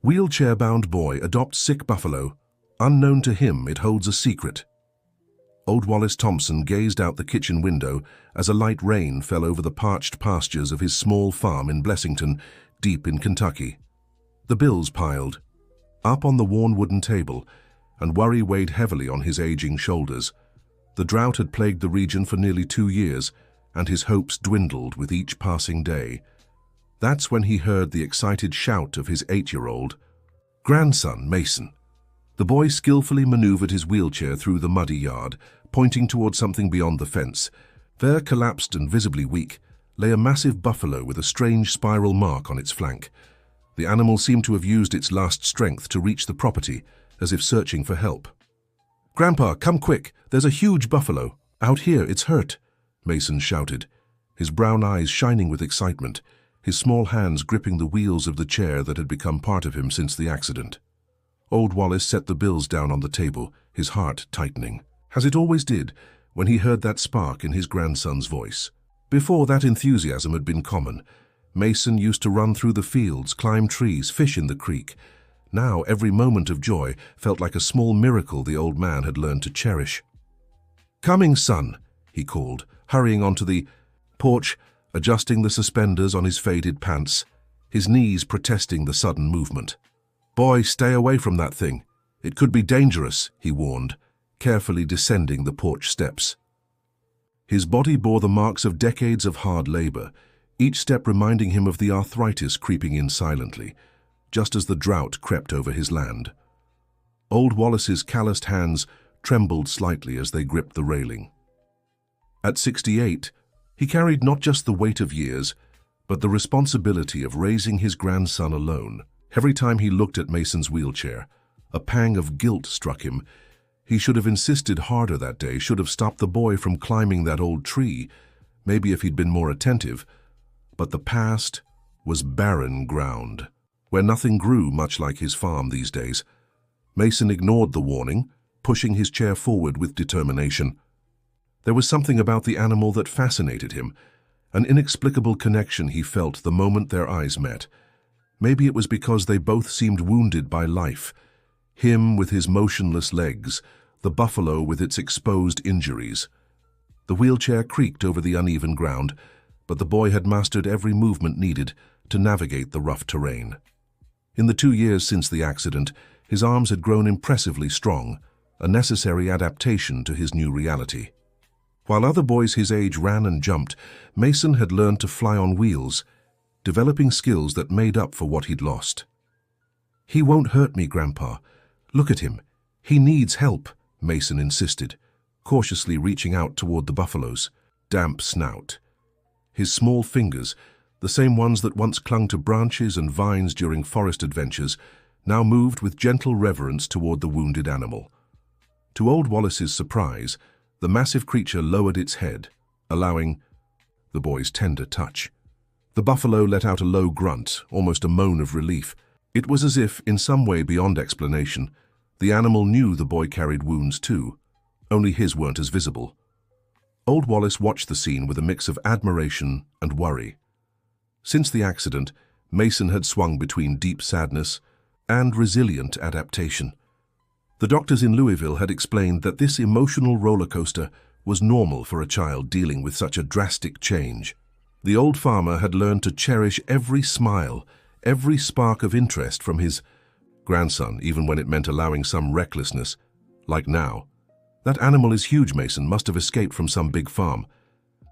Wheelchair-bound boy adopts sick buffalo. Unknown to him, it holds a secret. Old Wallace Thompson gazed out the kitchen window as a light rain fell over the parched pastures of his small farm in Blessington, deep in Kentucky. The bills piled up on the worn wooden table, and worry weighed heavily on his aging shoulders. The drought had plagued the region for nearly 2 years, and his hopes dwindled with each passing day. That's when he heard the excited shout of his 8-year-old grandson, Mason. The boy skillfully maneuvered his wheelchair through the muddy yard, pointing toward something beyond the fence. There, collapsed and visibly weak, lay a massive buffalo with a strange spiral mark on its flank. The animal seemed to have used its last strength to reach the property, as if searching for help. "Grandpa, come quick! There's a huge buffalo! Out here, it's hurt!" Mason shouted, his brown eyes shining with excitement, his small hands gripping the wheels of the chair that had become part of him since the accident. Old Wallace set the bills down on the table, his heart tightening, as it always did when he heard that spark in his grandson's voice. Before, that enthusiasm had been common. Mason used to run through the fields, climb trees, fish in the creek. Now every moment of joy felt like a small miracle the old man had learned to cherish. "Coming, son," he called, hurrying onto the porch, adjusting the suspenders on his faded pants, his knees protesting the sudden movement. "Boy, stay away from that thing. It could be dangerous," he warned, carefully descending the porch steps. His body bore the marks of decades of hard labor, each step reminding him of the arthritis creeping in silently, just as the drought crept over his land. Old Wallace's calloused hands trembled slightly as they gripped the railing. At 68, he carried not just the weight of years, but the responsibility of raising his grandson alone. Every time he looked at Mason's wheelchair, a pang of guilt struck him. He should have insisted harder that day, should have stopped the boy from climbing that old tree, maybe if he'd been more attentive. But the past was barren ground, where nothing grew, much like his farm these days. Mason ignored the warning, pushing his chair forward with determination. There was something about the animal that fascinated him, an inexplicable connection he felt the moment their eyes met. Maybe it was because they both seemed wounded by life, him with his motionless legs, the buffalo with its exposed injuries. The wheelchair creaked over the uneven ground, but the boy had mastered every movement needed to navigate the rough terrain. In the 2 years since the accident, his arms had grown impressively strong, a necessary adaptation to his new reality. While other boys his age ran and jumped, Mason had learned to fly on wheels, developing skills that made up for what he'd lost. "He won't hurt me, Grandpa. Look at him. He needs help," Mason insisted, cautiously reaching out toward the buffalo's damp snout. His small fingers, the same ones that once clung to branches and vines during forest adventures, now moved with gentle reverence toward the wounded animal. To Old Wallace's surprise, the massive creature lowered its head, allowing the boy's tender touch. The buffalo let out a low grunt, almost a moan of relief. It was as if, in some way beyond explanation, the animal knew the boy carried wounds too, only his weren't as visible. Old Wallace watched the scene with a mix of admiration and worry. Since the accident, Mason had swung between deep sadness and resilient adaptation. The doctors in Louisville had explained that this emotional roller coaster was normal for a child dealing with such a drastic change. The old farmer had learned to cherish every smile, every spark of interest from his grandson, even when it meant allowing some recklessness, like now. "That animal is huge, Mason. Must have escaped from some big farm.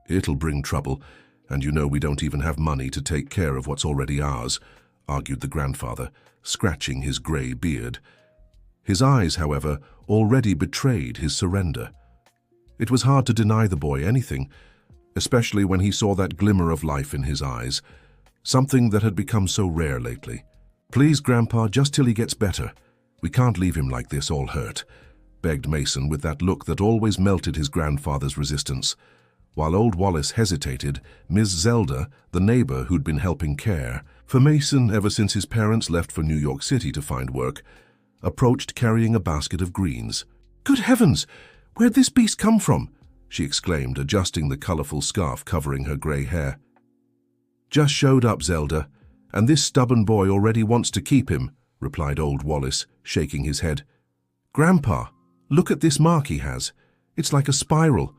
It'll bring trouble, and you know we don't even have money to take care of what's already ours," argued the grandfather, scratching his gray beard. His eyes, however, already betrayed his surrender. It was hard to deny the boy anything, especially when he saw that glimmer of life in his eyes, something that had become so rare lately. "Please, Grandpa, just till he gets better. We can't leave him like this, all hurt," begged Mason with that look that always melted his grandfather's resistance. While Old Wallace hesitated, Miss Zelda, the neighbor who'd been helping care for Mason ever since his parents left for New York City to find work, approached carrying a basket of greens. "Good heavens! Where'd this beast come from?" she exclaimed, adjusting the colorful scarf covering her gray hair. "Just showed up, Zelda, and this stubborn boy already wants to keep him," replied old Wallace, shaking his head. "Grandpa, look at this mark he has. It's like a spiral."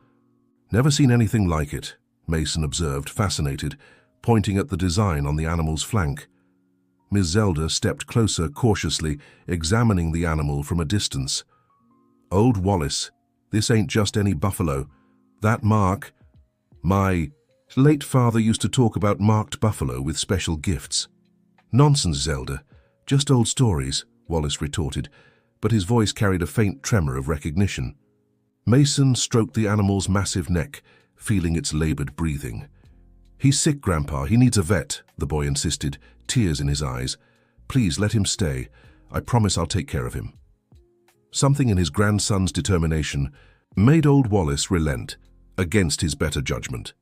"Never seen anything like it," Mason observed, fascinated, pointing at the design on the animal's flank. Miss Zelda stepped closer cautiously, examining the animal from a distance. "Old Wallace, this ain't just any buffalo. That mark, my late father used to talk about marked buffalo with special gifts." "Nonsense, Zelda. Just old stories," Wallace retorted, but his voice carried a faint tremor of recognition. Mason stroked the animal's massive neck, feeling its labored breathing. "He's sick, Grandpa. He needs a vet," the boy insisted, tears in his eyes. "Please let him stay. I promise I'll take care of him." Something in his grandson's determination made old Wallace relent, against his better judgment.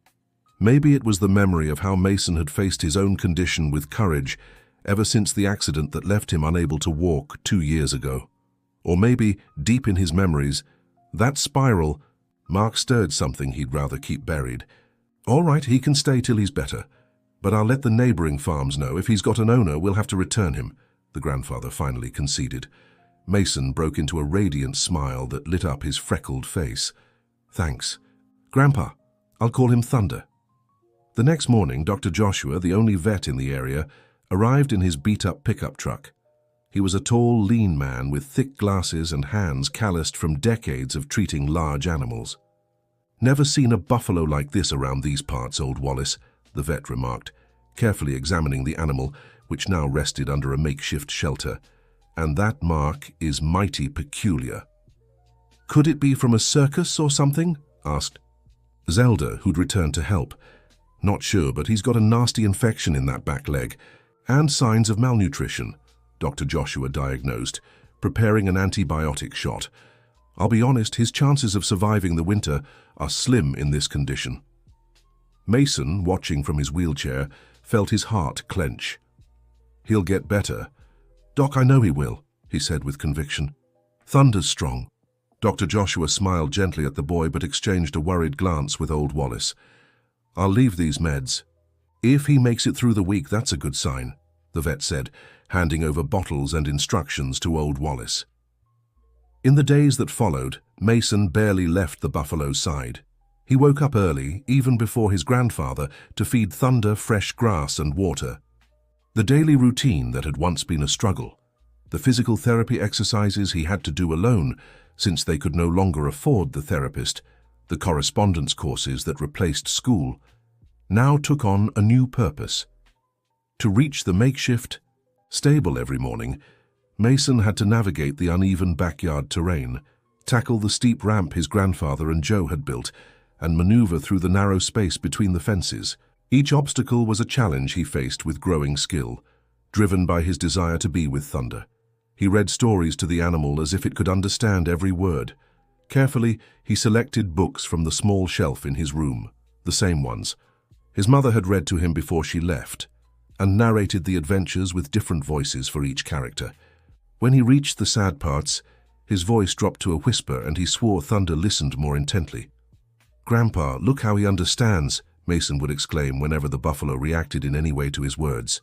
Maybe it was the memory of how Mason had faced his own condition with courage ever since the accident that left him unable to walk 2 years ago. Or maybe, deep in his memories, that spiral mark stirred something he'd rather keep buried. "All right, he can stay till he's better. But I'll let the neighboring farms know. If he's got an owner, we'll have to return him," the grandfather finally conceded. Mason broke into a radiant smile that lit up his freckled face. "Thanks. Grandpa, I'll call him Thunder." The next morning, Dr. Joshua, the only vet in the area, arrived in his beat-up pickup truck. He was a tall, lean man with thick glasses and hands calloused from decades of treating large animals. "Never seen a buffalo like this around these parts, old Wallace," the vet remarked, carefully examining the animal, which now rested under a makeshift shelter. "And that mark is mighty peculiar." "Could it be from a circus or something?" asked Zelda, who'd returned to help. "Not sure, but he's got a nasty infection in that back leg, and signs of malnutrition," Dr. Joshua diagnosed, preparing an antibiotic shot. "I'll be honest, his chances of surviving the winter are slim in this condition." Mason, watching from his wheelchair, felt his heart clench. "He'll get better. Doc, I know he will," he said with conviction. "Thunder's strong." Dr. Joshua smiled gently at the boy but exchanged a worried glance with old Wallace. "I'll leave these meds. If he makes it through the week, that's a good sign," the vet said, handing over bottles and instructions to old Wallace. In the days that followed, Mason barely left the buffalo's side. He woke up early, even before his grandfather, to feed Thunder fresh grass and water. The daily routine that had once been a struggle, the physical therapy exercises he had to do alone since they could no longer afford the therapist, the correspondence courses that replaced school, now took on a new purpose. To reach the makeshift stable every morning, Mason had to navigate the uneven backyard terrain, tackle the steep ramp his grandfather and Joe had built, and maneuver through the narrow space between the fences. Each obstacle was a challenge he faced with growing skill, driven by his desire to be with Thunder. He read stories to the animal as if it could understand every word. Carefully, he selected books from the small shelf in his room, the same ones his mother had read to him before she left, and narrated the adventures with different voices for each character. When he reached the sad parts, his voice dropped to a whisper and he swore Thunder listened more intently. "Grandpa, look how he understands," Mason would exclaim whenever the buffalo reacted in any way to his words.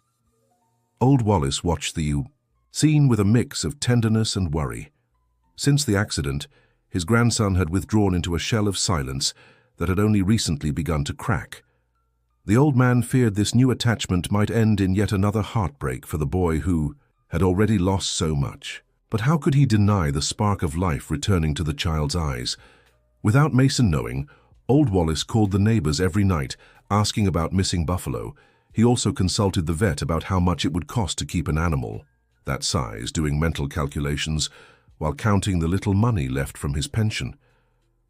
Old Wallace watched the scene with a mix of tenderness and worry. Since the accident, his grandson had withdrawn into a shell of silence that had only recently begun to crack. The old man feared this new attachment might end in yet another heartbreak for the boy who had already lost so much. But how could he deny the spark of life returning to the child's eyes? Without Mason knowing, old Wallace called the neighbors every night, asking about missing buffalo. He also consulted the vet about how much it would cost to keep an animal that size, doing mental calculations while counting the little money left from his pension.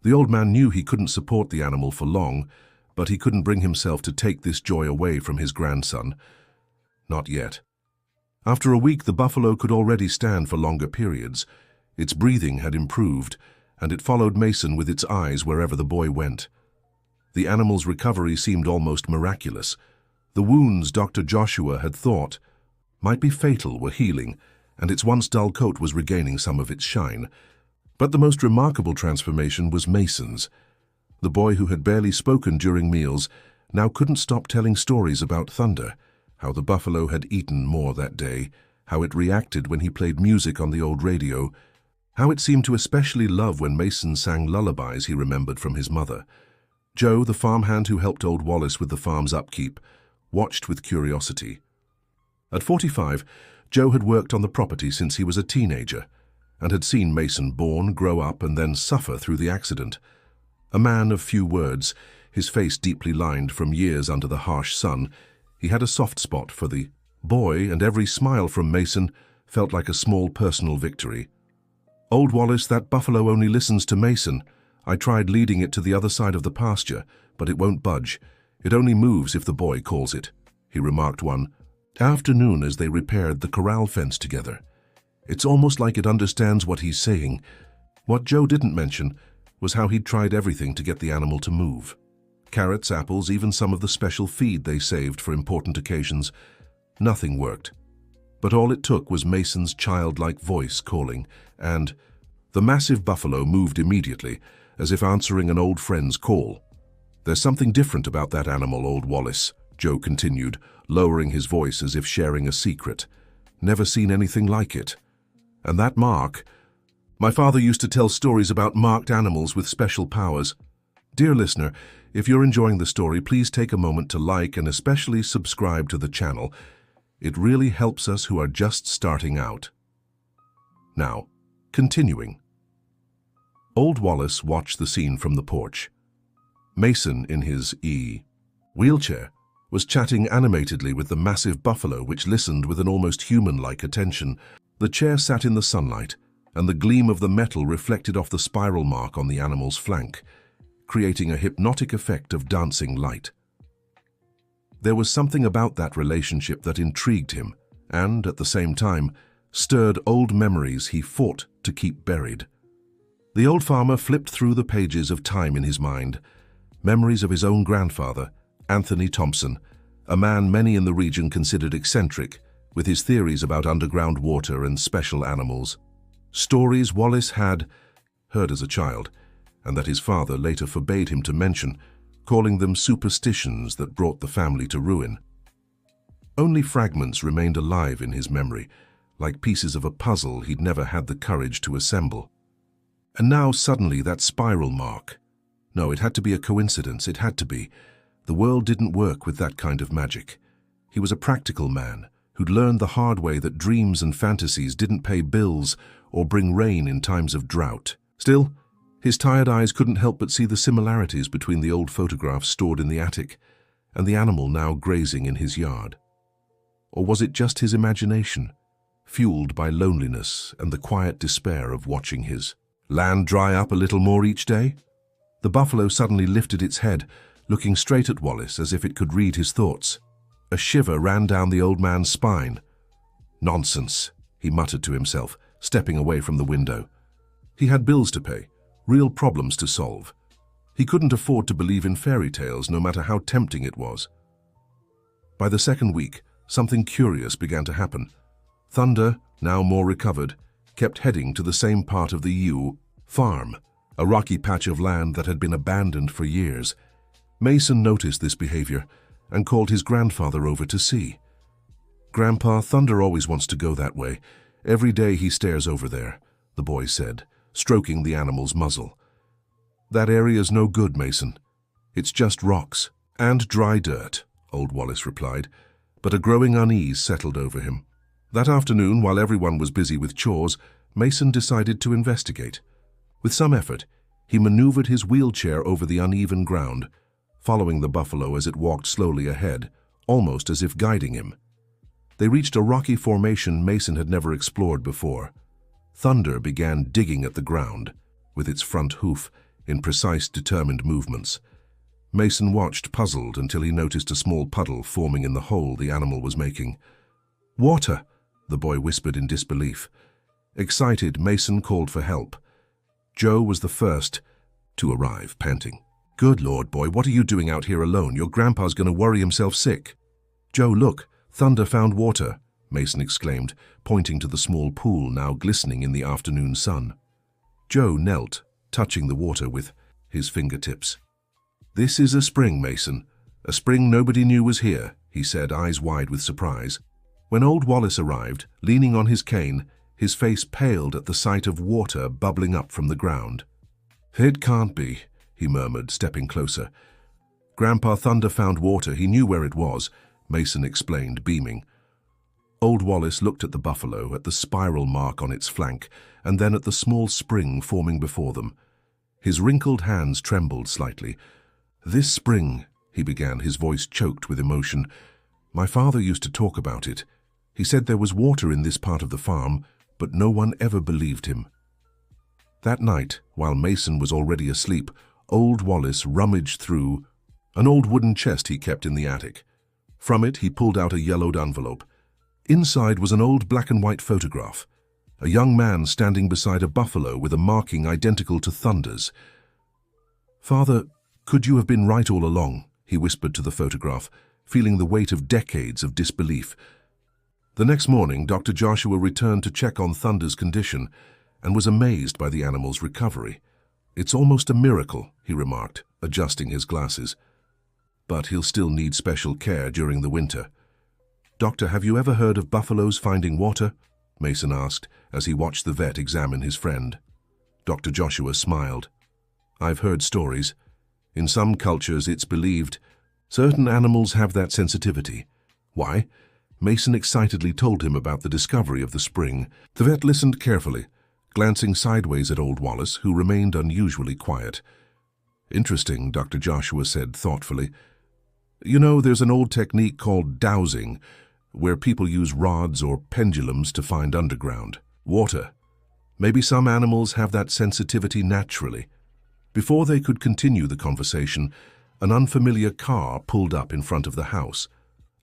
The old man knew he couldn't support the animal for long, but he couldn't bring himself to take this joy away from his grandson. Not yet. After a week, the buffalo could already stand for longer periods. Its breathing had improved, and it followed Mason with its eyes wherever the boy went. The animal's recovery seemed almost miraculous. The wounds Dr. Joshua had thought might be fatal were healing, and its once dull coat was regaining some of its shine. But the most remarkable transformation was Mason's. The boy who had barely spoken during meals now couldn't stop telling stories about Thunder, how the buffalo had eaten more that day, how it reacted when he played music on the old radio, how it seemed to especially love when Mason sang lullabies he remembered from his mother. Joe, the farmhand who helped old Wallace with the farm's upkeep, watched with curiosity. At 45, Joe had worked on the property since he was a teenager and had seen Mason born, grow up, and then suffer through the accident. A man of few words, his face deeply lined from years under the harsh sun, he had a soft spot for the boy, and every smile from Mason felt like a small personal victory. "Old Wallace, that buffalo only listens to Mason. I tried leading it to the other side of the pasture, but it won't budge. It only moves if the boy calls it," he remarked one afternoon as they repaired the corral fence together. "It's almost like it understands what he's saying." What Joe didn't mention was how he'd tried everything to get the animal to move. Carrots, apples, even some of the special feed they saved for important occasions. Nothing worked. But all it took was Mason's childlike voice calling, and the massive buffalo moved immediately, as if answering an old friend's call. "There's something different about that animal, Old Wallace," Joe continued, lowering his voice as if sharing a secret. "Never seen anything like it. And that mark, my father used to tell stories about marked animals with special powers. Dear listener, if you're enjoying the story, please take a moment to like and especially subscribe to the channel. It really helps us who are just starting out." Now, continuing. Old Wallace watched the scene from the porch. Mason, in his wheelchair, was chatting animatedly with the massive buffalo, which listened with an almost human-like attention. The chair sat in the sunlight, and the gleam of the metal reflected off the spiral mark on the animal's flank, creating a hypnotic effect of dancing light. There was something about that relationship that intrigued him and, at the same time, stirred old memories he fought to keep buried. The old farmer flipped through the pages of time in his mind, memories of his own grandfather, Anthony Thompson, a man many in the region considered eccentric, with his theories about underground water and special animals. Stories Wallace had heard as a child, and that his father later forbade him to mention, calling them superstitions that brought the family to ruin. Only fragments remained alive in his memory, like pieces of a puzzle he'd never had the courage to assemble. And now suddenly that spiral mark. No, it had to be a coincidence, it had to be. The world didn't work with that kind of magic. He was a practical man who'd learned the hard way that dreams and fantasies didn't pay bills or bring rain in times of drought. Still, his tired eyes couldn't help but see the similarities between the old photographs stored in the attic and the animal now grazing in his yard. Or was it just his imagination, fueled by loneliness and the quiet despair of watching his land dry up a little more each day? The buffalo suddenly lifted its head, looking straight at Wallace as if it could read his thoughts. A shiver ran down the old man's spine. "Nonsense," he muttered to himself, stepping away from the window. He had bills to pay, real problems to solve. He couldn't afford to believe in fairy tales, no matter how tempting it was. By the second week, something curious began to happen. Thunder, now more recovered, kept heading to the same part of the farm, a rocky patch of land that had been abandoned for years. Mason noticed this behavior and called his grandfather over to see. "Grandpa, Thunder always wants to go that way. Every day he stares over there," the boy said, stroking the animal's muzzle. "That area's no good, Mason. It's just rocks and dry dirt," Old Wallace replied, but a growing unease settled over him. That afternoon, while everyone was busy with chores, Mason decided to investigate. With some effort, he maneuvered his wheelchair over the uneven ground, following the buffalo as it walked slowly ahead, almost as if guiding him. They reached a rocky formation Mason had never explored before. Thunder began digging at the ground, with its front hoof, in precise, determined movements. Mason watched, puzzled, until he noticed a small puddle forming in the hole the animal was making. "Water!" the boy whispered in disbelief. Excited, Mason called for help. Joe was the first to arrive, panting. "Good Lord, boy, what are you doing out here alone? Your grandpa's going to worry himself sick." "Joe, look, Thunder found water," Mason exclaimed, pointing to the small pool now glistening in the afternoon sun. Joe knelt, touching the water with his fingertips. "This is a spring, Mason. A spring nobody knew was here," he said, eyes wide with surprise. When old Wallace arrived, leaning on his cane, his face paled at the sight of water bubbling up from the ground. "It can't be," he murmured, stepping closer. "Grandpa Thunder found water. He knew where it was," Mason explained, beaming. Old Wallace looked at the buffalo, at the spiral mark on its flank, and then at the small spring forming before them. His wrinkled hands trembled slightly. "This spring," he began, his voice choked with emotion. "My father used to talk about it. He said there was water in this part of the farm, but no one ever believed him." That night, while Mason was already asleep, old Wallace rummaged through an old wooden chest he kept in the attic. From it, he pulled out a yellowed envelope. Inside was an old black-and-white photograph. A young man standing beside a buffalo with a marking identical to Thunder's. "Father, could you have been right all along?" he whispered to the photograph, feeling the weight of decades of disbelief. The next morning, Dr. Joshua returned to check on Thunder's condition and was amazed by the animal's recovery. "It's almost a miracle," he remarked, adjusting his glasses. "But he'll still need special care during the winter." "Doctor, have you ever heard of buffaloes finding water?" Mason asked as he watched the vet examine his friend. Dr. Joshua smiled. "I've heard stories. In some cultures, it's believed certain animals have that sensitivity." "Why?" Mason excitedly told him about the discovery of the spring. The vet listened carefully, glancing sideways at old Wallace, who remained unusually quiet. "Interesting," Dr. Joshua said thoughtfully. "You know, there's an old technique called dowsing, where people use rods or pendulums to find underground water. Maybe some animals have that sensitivity naturally." Before they could continue the conversation, an unfamiliar car pulled up in front of the house.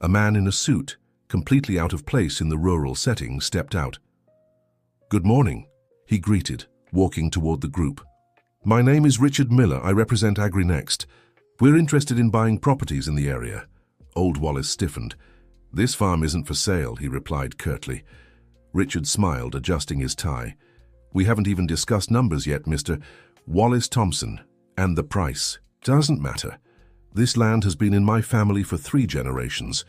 A man in a suit, completely out of place in the rural setting, stepped out. "Good morning," he greeted, walking toward the group. "My name is Richard Miller. I represent AgriNext. We're interested in buying properties in the area." Old Wallace stiffened. "This farm isn't for sale," he replied curtly. Richard smiled, adjusting his tie. "We haven't even discussed numbers yet, Mr. Wallace Thompson. And the price doesn't matter. This land has been in my family for 3 generations.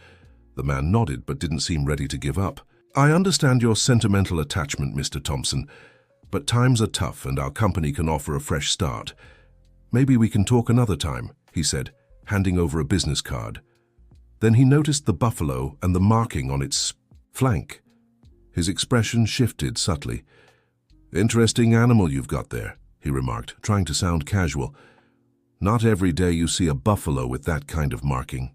The man nodded but didn't seem ready to give up. "I understand your sentimental attachment, Mr. Thompson, but times are tough and our company can offer a fresh start. Maybe we can talk another time," he said, handing over a business card. Then he noticed the buffalo and the marking on its flank. His expression shifted subtly. "Interesting animal you've got there," he remarked, trying to sound casual. "Not every day you see a buffalo with that kind of marking."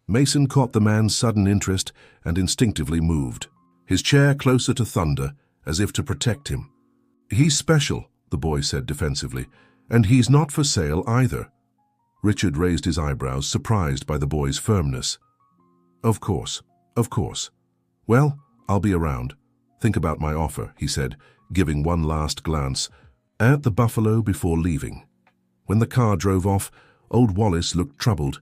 Mason caught the man's sudden interest and instinctively moved, his chair closer to Thunder, as if to protect him. "He's special," the boy said defensively, "and he's not for sale either." Richard raised his eyebrows, surprised by the boy's firmness. Of course. Well, I'll be around. Think about my offer," he said, giving one last glance at the buffalo before leaving. When the car drove off, old Wallace looked troubled.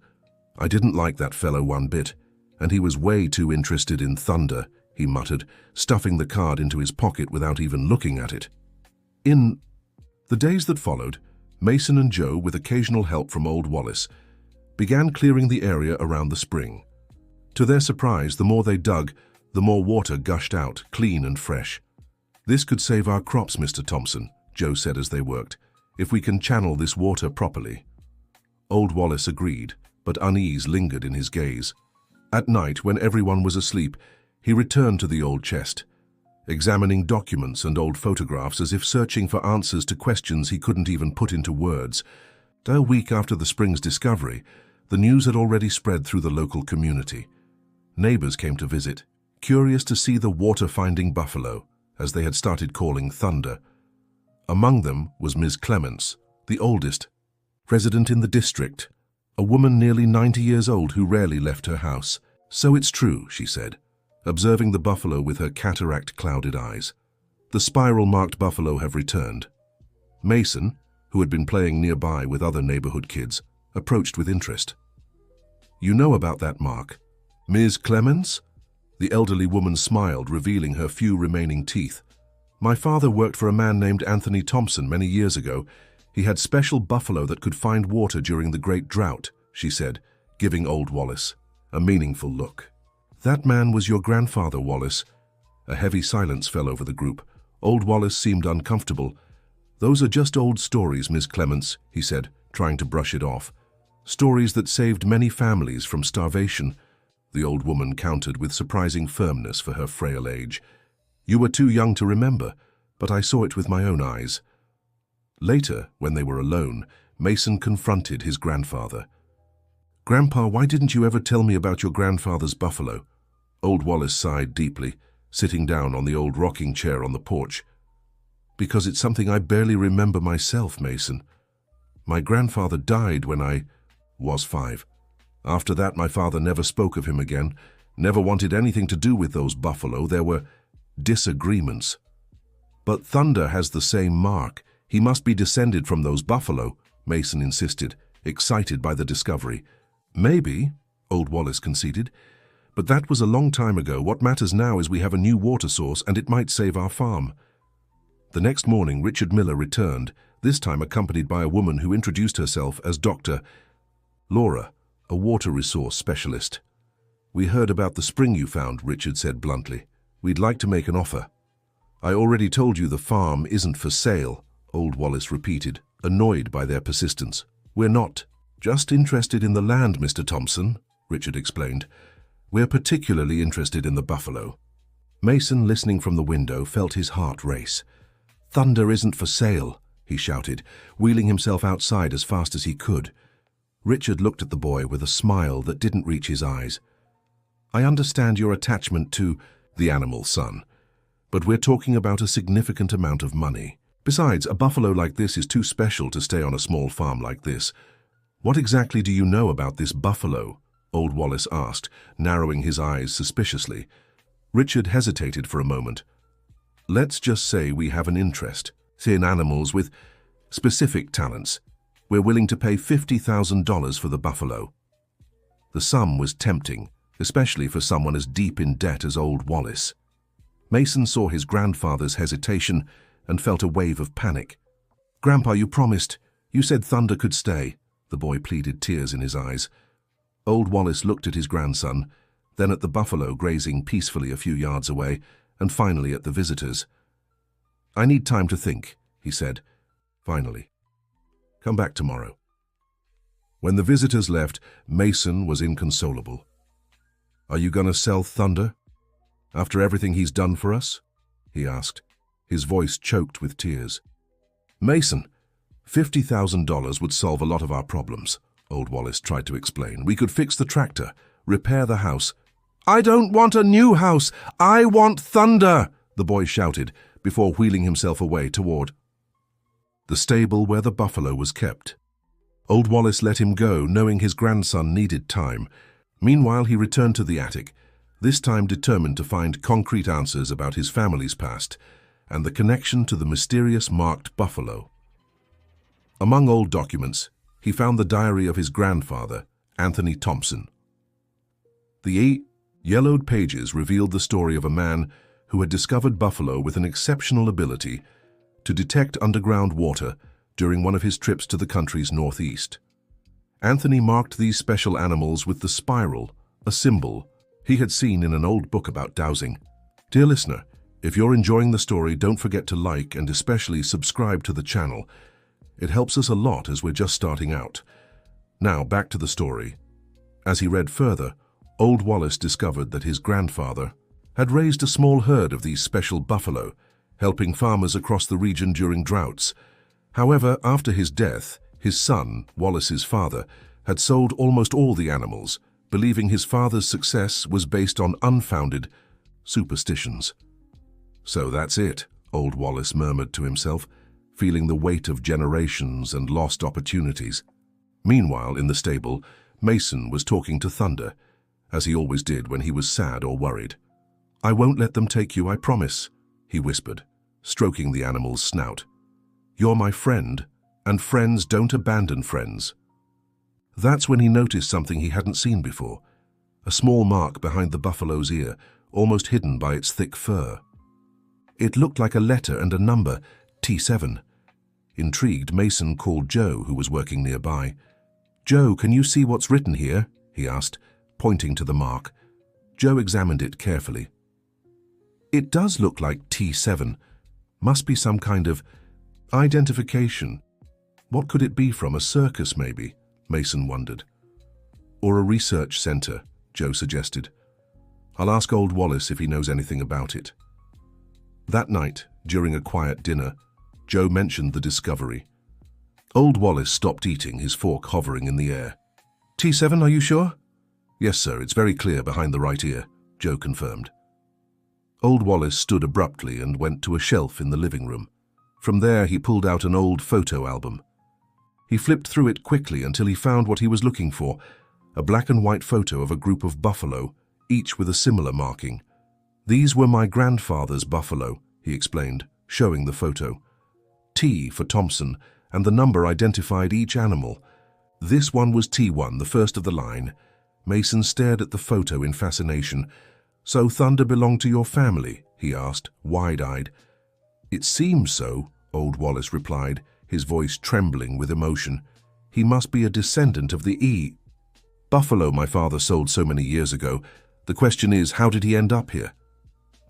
"I didn't like that fellow one bit, and he was way too interested in Thunder," he muttered, stuffing the card into his pocket without even looking at it. In the days that followed, Mason and Joe, with occasional help from old Wallace, began clearing the area around the spring. To their surprise, the more they dug, the more water gushed out, clean and fresh. "This could save our crops, Mr. Thompson," Joe said as they worked, "if we can channel this water properly." Old Wallace agreed, but unease lingered in his gaze. At night, when everyone was asleep, he returned to the old chest, examining documents and old photographs as if searching for answers to questions he couldn't even put into words. A week after the spring's discovery, the news had already spread through the local community. Neighbors came to visit, curious to see the water-finding buffalo, as they had started calling Thunder. Among them was Ms. Clements, the oldest resident in the district, a woman nearly 90 years old who rarely left her house. "So it's true," she said, observing the buffalo with her cataract-clouded eyes. "The spiral-marked buffalo have returned." Mason, who had been playing nearby with other neighborhood kids, approached with interest. "You know about that mark?" "Ms. Clements?" The elderly woman smiled, revealing her few remaining teeth. "My father worked for a man named Anthony Thompson many years ago. He had special buffalo that could find water during the Great Drought," she said, giving old Wallace a meaningful look. That man was your grandfather, Wallace. A heavy silence fell over the group. Old Wallace seemed uncomfortable. Those are just old stories, Miss Clements, he said, trying to brush it off. Stories that saved many families from starvation. The old woman countered with surprising firmness for her frail age. You were too young to remember, but I saw it with my own eyes. Later, when they were alone, Mason confronted his grandfather. Grandpa, why didn't you ever tell me about your grandfather's buffalo? Old Wallace sighed deeply, sitting down on the old rocking chair on the porch. Because it's something I barely remember myself, Mason. My grandfather died when I was 5. After that, my father never spoke of him again, never wanted anything to do with those buffalo. There were disagreements. But Thunder has the same mark. He must be descended from those buffalo, Mason insisted, excited by the discovery. Maybe, Old Wallace conceded, but that was a long time ago. What matters now is we have a new water source and it might save our farm. The next morning, Richard Miller returned, this time accompanied by a woman who introduced herself as Dr. Laura, a water resource specialist. We heard about the spring you found, Richard said bluntly. We'd like to make an offer. I already told you the farm isn't for sale, Old Wallace repeated, annoyed by their persistence. We're not just interested in the land, Mr. Thompson, Richard explained. We're particularly interested in the buffalo. Mason, listening from the window, felt his heart race. Thunder isn't for sale, he shouted, wheeling himself outside as fast as he could. Richard looked at the boy with a smile that didn't reach his eyes. I understand your attachment to the animal, son, but we're talking about a significant amount of money. Besides, a buffalo like this is too special to stay on a small farm like this. What exactly do you know about this buffalo? Old Wallace asked, narrowing his eyes suspiciously. Richard hesitated for a moment. Let's just say we have an interest in animals with specific talents. We're willing to pay $50,000 for the buffalo. The sum was tempting, especially for someone as deep in debt as Old Wallace. Mason saw his grandfather's hesitation and felt a wave of panic. Grandpa, you promised. You said Thunder could stay, the boy pleaded, tears in his eyes. Old Wallace looked at his grandson, then at the buffalo grazing peacefully a few yards away, and finally at the visitors. I need time to think, he said, finally. Come back tomorrow. When the visitors left, Mason was inconsolable. Are you going to sell Thunder? After everything he's done for us? He asked, his voice choked with tears. Mason, $50,000 would solve a lot of our problems, Old Wallace tried to explain. We could fix the tractor, repair the house. I don't want a new house! I want Thunder! The boy shouted, before wheeling himself away toward the stable where the buffalo was kept. Old Wallace let him go, knowing his grandson needed time. Meanwhile, he returned to the attic, this time determined to find concrete answers about his family's past and the connection to the mysterious marked buffalo. Among old documents, he found the diary of his grandfather, Anthony Thompson. The yellowed pages revealed the story of a man who had discovered buffalo with an exceptional ability to detect underground water during one of his trips to the country's northeast. Anthony marked these special animals with the spiral, a symbol he had seen in an old book about dowsing. Dear listener, if you're enjoying the story, don't forget to like and especially subscribe to the channel. It helps us a lot as we're just starting out. Now, back to the story. As he read further, Old Wallace discovered that his grandfather had raised a small herd of these special buffalo, helping farmers across the region during droughts. However, after his death, his son, Wallace's father, had sold almost all the animals, believing his father's success was based on unfounded superstitions. So that's it, Old Wallace murmured to himself, feeling the weight of generations and lost opportunities. Meanwhile, in the stable, Mason was talking to Thunder, as he always did when he was sad or worried. I won't let them take you, I promise, he whispered, stroking the animal's snout. You're my friend, and friends don't abandon friends. That's when he noticed something he hadn't seen before, a small mark behind the buffalo's ear, almost hidden by its thick fur. It looked like a letter and a number, T7. Intrigued, Mason called Joe, who was working nearby. Joe, can you see what's written here? He asked, pointing to the mark. Joe examined it carefully. It does look like T7. Must be some kind of identification. What could it be from? A circus, maybe? Mason wondered. Or a research center, Joe suggested. I'll ask old Wallace if he knows anything about it. That night, during a quiet dinner, Joe mentioned the discovery. Old Wallace stopped eating, his fork hovering in the air. T7, are you sure? Yes, sir, it's very clear behind the right ear, Joe confirmed. Old Wallace stood abruptly and went to a shelf in the living room. From there, he pulled out an old photo album. He flipped through it quickly until he found what he was looking for, a black and white photo of a group of buffalo, each with a similar marking. These were my grandfather's buffalo, he explained, showing the photo. T for Thompson, and the number identified each animal. This one was T1, the first of the line. Mason stared at the photo in fascination. So Thunder belonged to your family? He asked, wide-eyed. It seems so, old Wallace replied, his voice trembling with emotion. He must be a descendant of the E. Buffalo my father sold so many years ago. The question is, how did he end up here?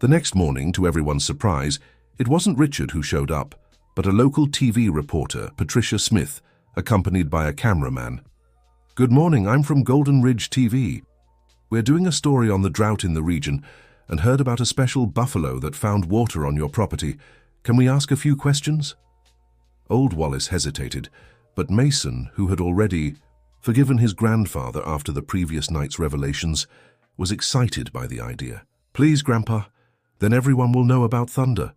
The next morning, to everyone's surprise, it wasn't Richard who showed up, but a local TV reporter, Patricia Smith, accompanied by a cameraman. Good morning, I'm from Golden Ridge TV. We're doing a story on the drought in the region and heard about a special buffalo that found water on your property. Can we ask a few questions? Old Wallace hesitated, but Mason, who had already forgiven his grandfather after the previous night's revelations, was excited by the idea. Please, Grandpa, then everyone will know about Thunder.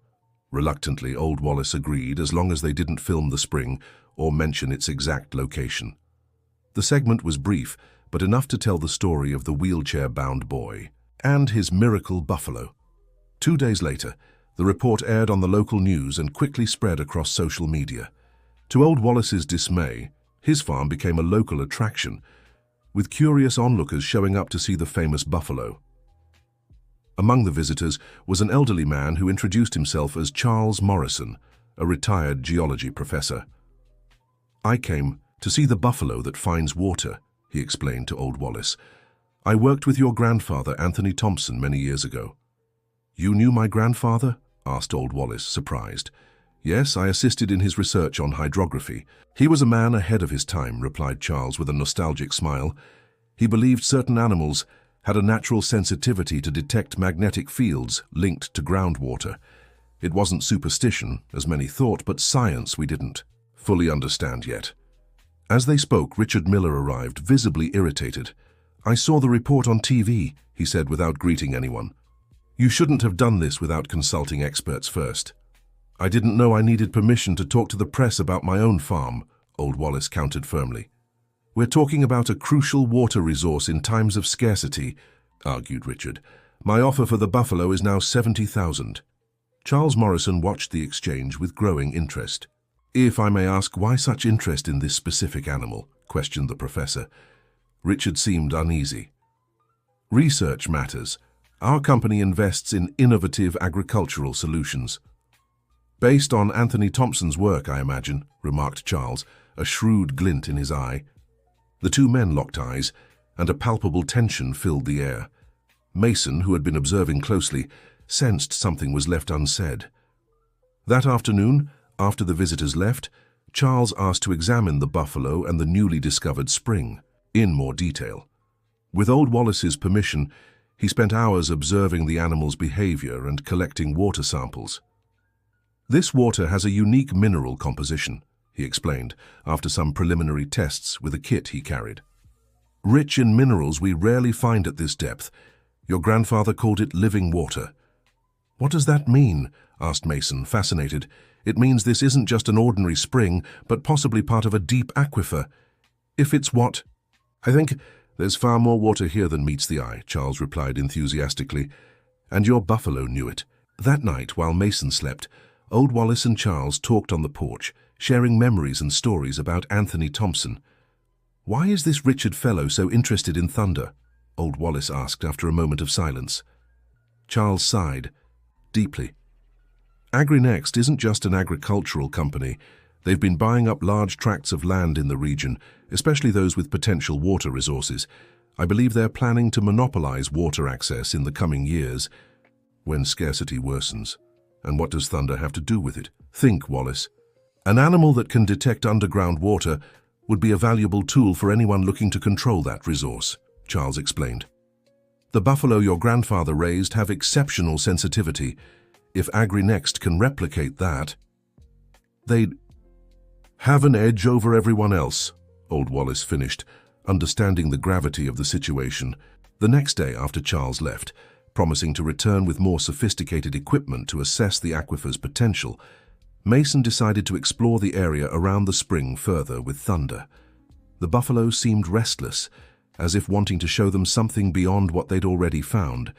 Reluctantly, old Wallace agreed, as long as they didn't film the spring or mention its exact location. The segment was brief, but enough to tell the story of the wheelchair-bound boy and his miracle buffalo. 2 days later, the report aired on the local news and quickly spread across social media. To old Wallace's dismay, his farm became a local attraction, with curious onlookers showing up to see the famous buffalo. Among the visitors was an elderly man who introduced himself as Charles Morrison, a retired geology professor. I came to see the buffalo that finds water, he explained to old Wallace. I worked with your grandfather, Anthony Thompson, many years ago. You knew my grandfather? Asked old Wallace, surprised. Yes, I assisted in his research on hydrography. He was a man ahead of his time, replied Charles with a nostalgic smile. He believed certain animals had a natural sensitivity to detect magnetic fields linked to groundwater. It wasn't superstition, as many thought, but science we didn't fully understand yet. As they spoke, Richard Miller arrived, visibly irritated. I saw the report on TV, he said without greeting anyone. You shouldn't have done this without consulting experts first. I didn't know I needed permission to talk to the press about my own farm, old Wallace countered firmly. We're talking about a crucial water resource in times of scarcity, argued Richard. My offer for the buffalo is now 70,000. Charles Morrison watched the exchange with growing interest. If I may ask, why such interest in this specific animal? Questioned the professor. Richard seemed uneasy. Research matters. Our company invests in innovative agricultural solutions. Based on Anthony Thompson's work, I imagine, remarked Charles, a shrewd glint in his eye. The two men locked eyes, and a palpable tension filled the air. Mason, who had been observing closely, sensed something was left unsaid. That afternoon, after the visitors left, Charles asked to examine the buffalo and the newly discovered spring in more detail. With old Wallace's permission, he spent hours observing the animal's behavior and collecting water samples. This water has a unique mineral composition, he explained, after some preliminary tests with a kit he carried. Rich in minerals we rarely find at this depth. Your grandfather called it living water. What does that mean? Asked Mason, fascinated. It means this isn't just an ordinary spring, but possibly part of a deep aquifer. If it's what? I think there's far more water here than meets the eye, Charles replied enthusiastically. And your buffalo knew it. That night, while Mason slept, old Wallace and Charles talked on the porch, sharing memories and stories about Anthony Thompson. Why is this Richard fellow so interested in Thunder? Old Wallace asked after a moment of silence. Charles sighed, deeply. AgriNext isn't just an agricultural company. They've been buying up large tracts of land in the region, especially those with potential water resources. I believe they're planning to monopolize water access in the coming years when scarcity worsens. And what does thunder have to do with it? Think, Wallace. An animal that can detect underground water would be a valuable tool for anyone looking to control that resource, Charles explained. The buffalo your grandfather raised have exceptional sensitivity. If AgriNext can replicate that, they'd have an edge over everyone else, Old Wallace finished, understanding the gravity of the situation. The next day after Charles left, promising to return with more sophisticated equipment to assess the aquifer's potential, Mason decided to explore the area around the spring further with Thunder. The buffalo seemed restless, as if wanting to show them something beyond what they'd already found.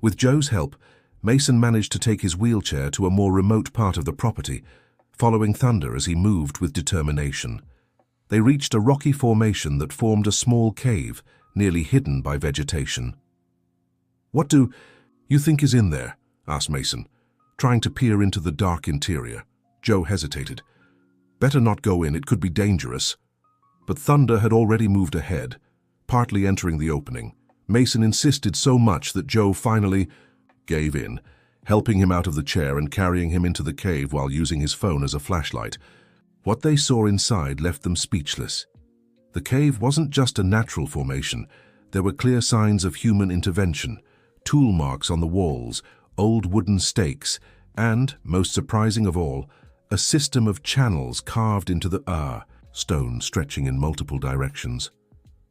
With Joe's help, Mason managed to take his wheelchair to a more remote part of the property, following Thunder as he moved with determination. They reached a rocky formation that formed a small cave, nearly hidden by vegetation. "What do you think is in there?" asked Mason, trying to peer into the dark interior. Joe hesitated. "Better not go in, it could be dangerous." But Thunder had already moved ahead, partly entering the opening. Mason insisted so much that Joe finally gave in, helping him out of the chair and carrying him into the cave while using his phone as a flashlight. What they saw inside left them speechless. The cave wasn't just a natural formation. There were clear signs of human intervention, tool marks on the walls, old wooden stakes, and, most surprising of all, a system of channels carved into the stone stretching in multiple directions.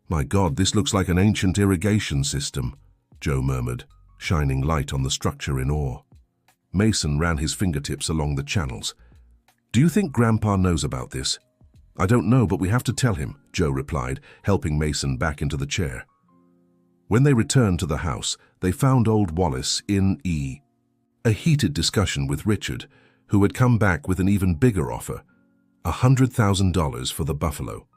"My God, this looks like an ancient irrigation system," Joe murmured, shining light on the structure in awe. Mason ran his fingertips along the channels. "Do you think Grandpa knows about this?" "I don't know, but we have to tell him," Joe replied, helping Mason back into the chair. When they returned to the house, they found Old Wallace in a heated discussion with Richard, who had come back with an even bigger offer, $100,000 for the buffalo.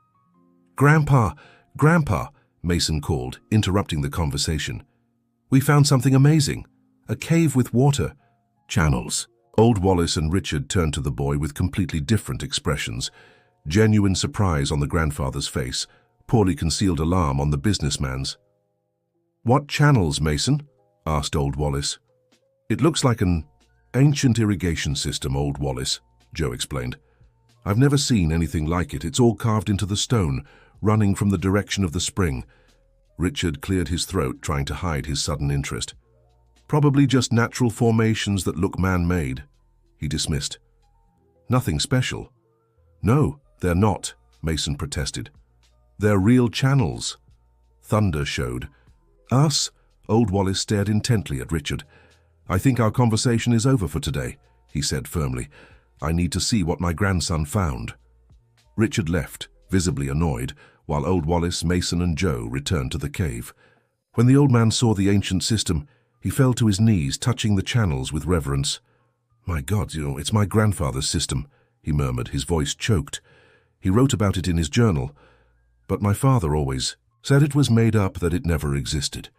"Grandpa, Grandpa," Mason called, interrupting the conversation. "We found something amazing. A cave with water channels." Old Wallace and Richard turned to the boy with completely different expressions, genuine surprise on the grandfather's face, poorly concealed alarm on the businessman's. "What channels, Mason?" asked Old Wallace. "It looks like an ancient irrigation system, Old Wallace," Joe explained. "I've never seen anything like it. It's all carved into the stone, running from the direction of the spring." Richard cleared his throat, trying to hide his sudden interest. "Probably just natural formations that look man-made," he dismissed. "Nothing special." "No, they're not," Mason protested. "They're real channels." Thunder showed. "Us?" Old Wallace stared intently at Richard. "I think our conversation is over for today," he said firmly. "I need to see what my grandson found." Richard left, visibly annoyed, while Old Wallace, Mason, and Joe returned to the cave. When the old man saw the ancient system, he fell to his knees, touching the channels with reverence. "My God, it's my grandfather's system," he murmured, his voice choked. "He wrote about it in his journal, but my father always said it was made up, that it never existed."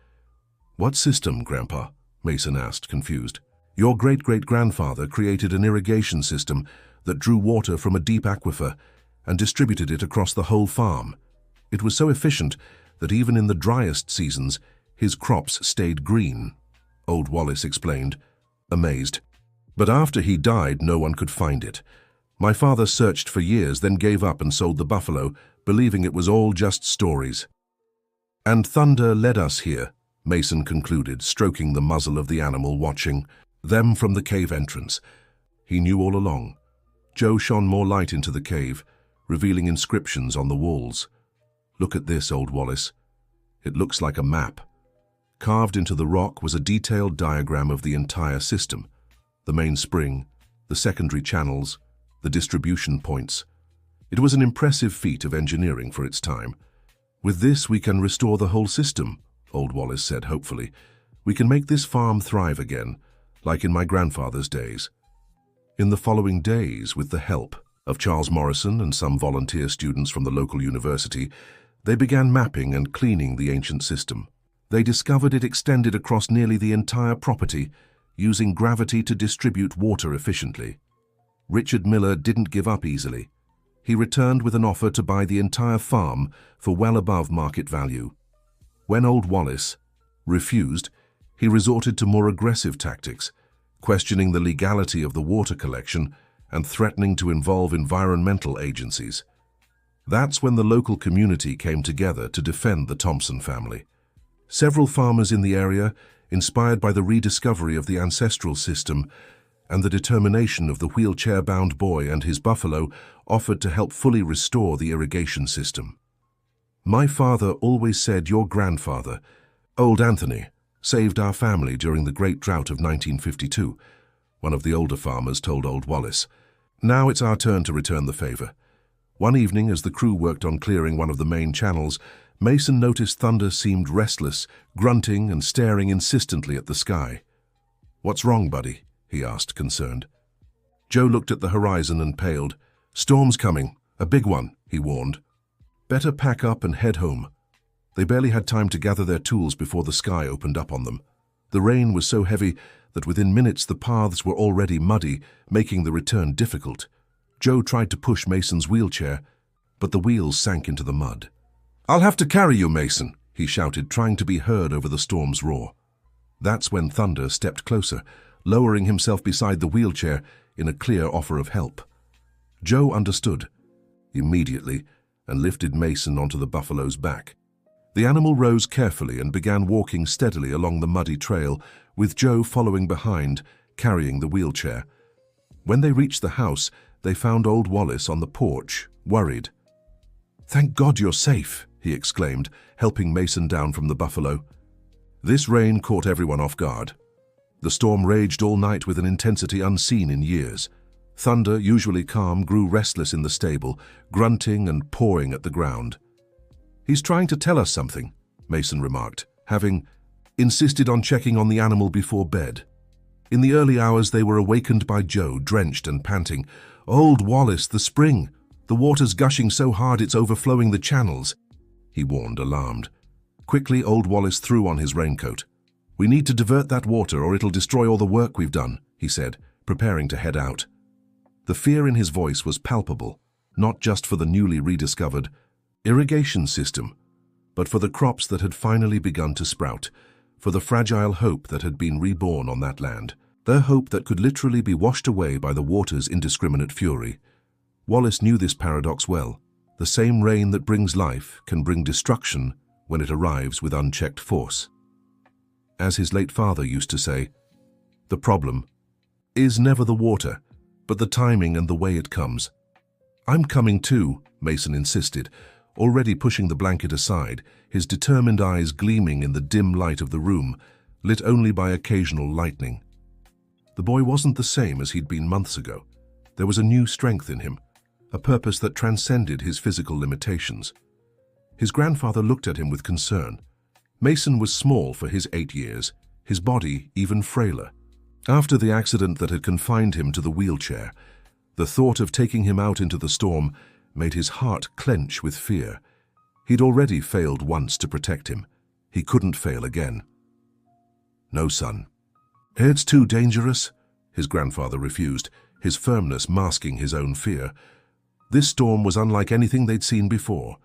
"What system, Grandpa?" Mason asked, confused. "Your great-great-grandfather created an irrigation system that drew water from a deep aquifer and distributed it across the whole farm. It was so efficient that even in the driest seasons, his crops stayed green," Old Wallace explained, amazed. "But after he died, no one could find it. My father searched for years, then gave up and sold the buffalo, believing it was all just stories." "And Thunder led us here," Mason concluded, stroking the muzzle of the animal, watching them from the cave entrance. He knew all along. Joe shone more light into the cave, revealing inscriptions on the walls. "Look at this, Old Wallace. It looks like a map." Carved into the rock was a detailed diagram of the entire system: the main spring, the secondary channels, the distribution points. It was an impressive feat of engineering for its time. "With this, we can restore the whole system," Old Wallace said hopefully. "We can make this farm thrive again, like in my grandfather's days." In the following days, with the help of Charles Morrison and some volunteer students from the local university, they began mapping and cleaning the ancient system. They discovered it extended across nearly the entire property, using gravity to distribute water efficiently. Richard Miller didn't give up easily. He returned with an offer to buy the entire farm for well above market value. When old Wallace refused, he resorted to more aggressive tactics, questioning the legality of the water collection and threatening to involve environmental agencies. That's when the local community came together to defend the Thompson family. Several farmers in the area, inspired by the rediscovery of the ancestral system and the determination of the wheelchair-bound boy and his buffalo, offered to help fully restore the irrigation system. My father always said your grandfather, old Anthony, saved our family during the Great Drought of 1952, one of the older farmers told old Wallace. Now it's our turn to return the favor. One evening, as the crew worked on clearing one of the main channels, Mason noticed Thunder seemed restless, grunting and staring insistently at the sky. "What's wrong, buddy?" he asked, concerned. Joe looked at the horizon and paled. "Storm's coming, a big one," he warned. "Better pack up and head home." They barely had time to gather their tools before the sky opened up on them. The rain was so heavy that within minutes the paths were already muddy, making the return difficult. Joe tried to push Mason's wheelchair, but the wheels sank into the mud. "I'll have to carry you, Mason," he shouted, trying to be heard over the storm's roar. That's when Thunder stepped closer, lowering himself beside the wheelchair in a clear offer of help. Joe understood immediately and lifted Mason onto the buffalo's back. The animal rose carefully and began walking steadily along the muddy trail, with Joe following behind, carrying the wheelchair. When they reached the house, they found old Wallace on the porch, worried. "Thank God you're safe," he exclaimed, helping Mason down from the buffalo. This rain caught everyone off guard. The storm raged all night with an intensity unseen in years. Thunder, usually calm, grew restless in the stable, grunting and pawing at the ground. "He's trying to tell us something," Mason remarked, having insisted on checking on the animal before bed. In the early hours they were awakened by Joe, drenched and panting. "Old Wallace, the spring! The water's gushing so hard it's overflowing the channels," he warned, alarmed. Quickly, old Wallace threw on his raincoat. "We need to divert that water or it'll destroy all the work we've done," he said, preparing to head out. The fear in his voice was palpable, not just for the newly rediscovered irrigation system, but for the crops that had finally begun to sprout, for the fragile hope that had been reborn on that land, their hope that could literally be washed away by the water's indiscriminate fury. Wallace knew this paradox well. The same rain that brings life can bring destruction when it arrives with unchecked force. As his late father used to say, "The problem is never the water, but the timing and the way it comes." "I'm coming too," Mason insisted, already pushing the blanket aside, his determined eyes gleaming in the dim light of the room, lit only by occasional lightning. The boy wasn't the same as he'd been months ago. There was a new strength in him, a purpose that transcended his physical limitations. His grandfather looked at him with concern. Mason was small for his 8 years, his body even frailer. After the accident that had confined him to the wheelchair, the thought of taking him out into the storm made his heart clench with fear. He'd already failed once to protect him. He couldn't fail again. "No, son. It's too dangerous," his grandfather refused, his firmness masking his own fear. This storm was unlike anything they'd seen before.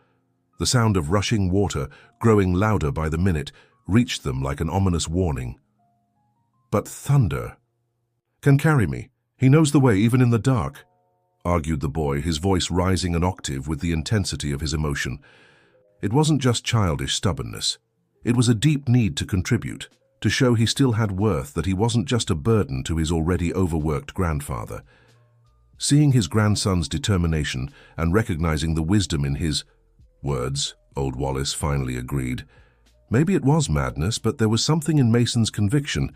The sound of rushing water, growing louder by the minute, reached them like an ominous warning. "But Thunder can carry me. He knows the way even in the dark," argued the boy, his voice rising an octave with the intensity of his emotion. It wasn't just childish stubbornness. It was a deep need to contribute, to show he still had worth, that he wasn't just a burden to his already overworked grandfather. Seeing his grandson's determination and recognizing the wisdom in his words, old Wallace finally agreed. Maybe it was madness, but there was something in Mason's conviction,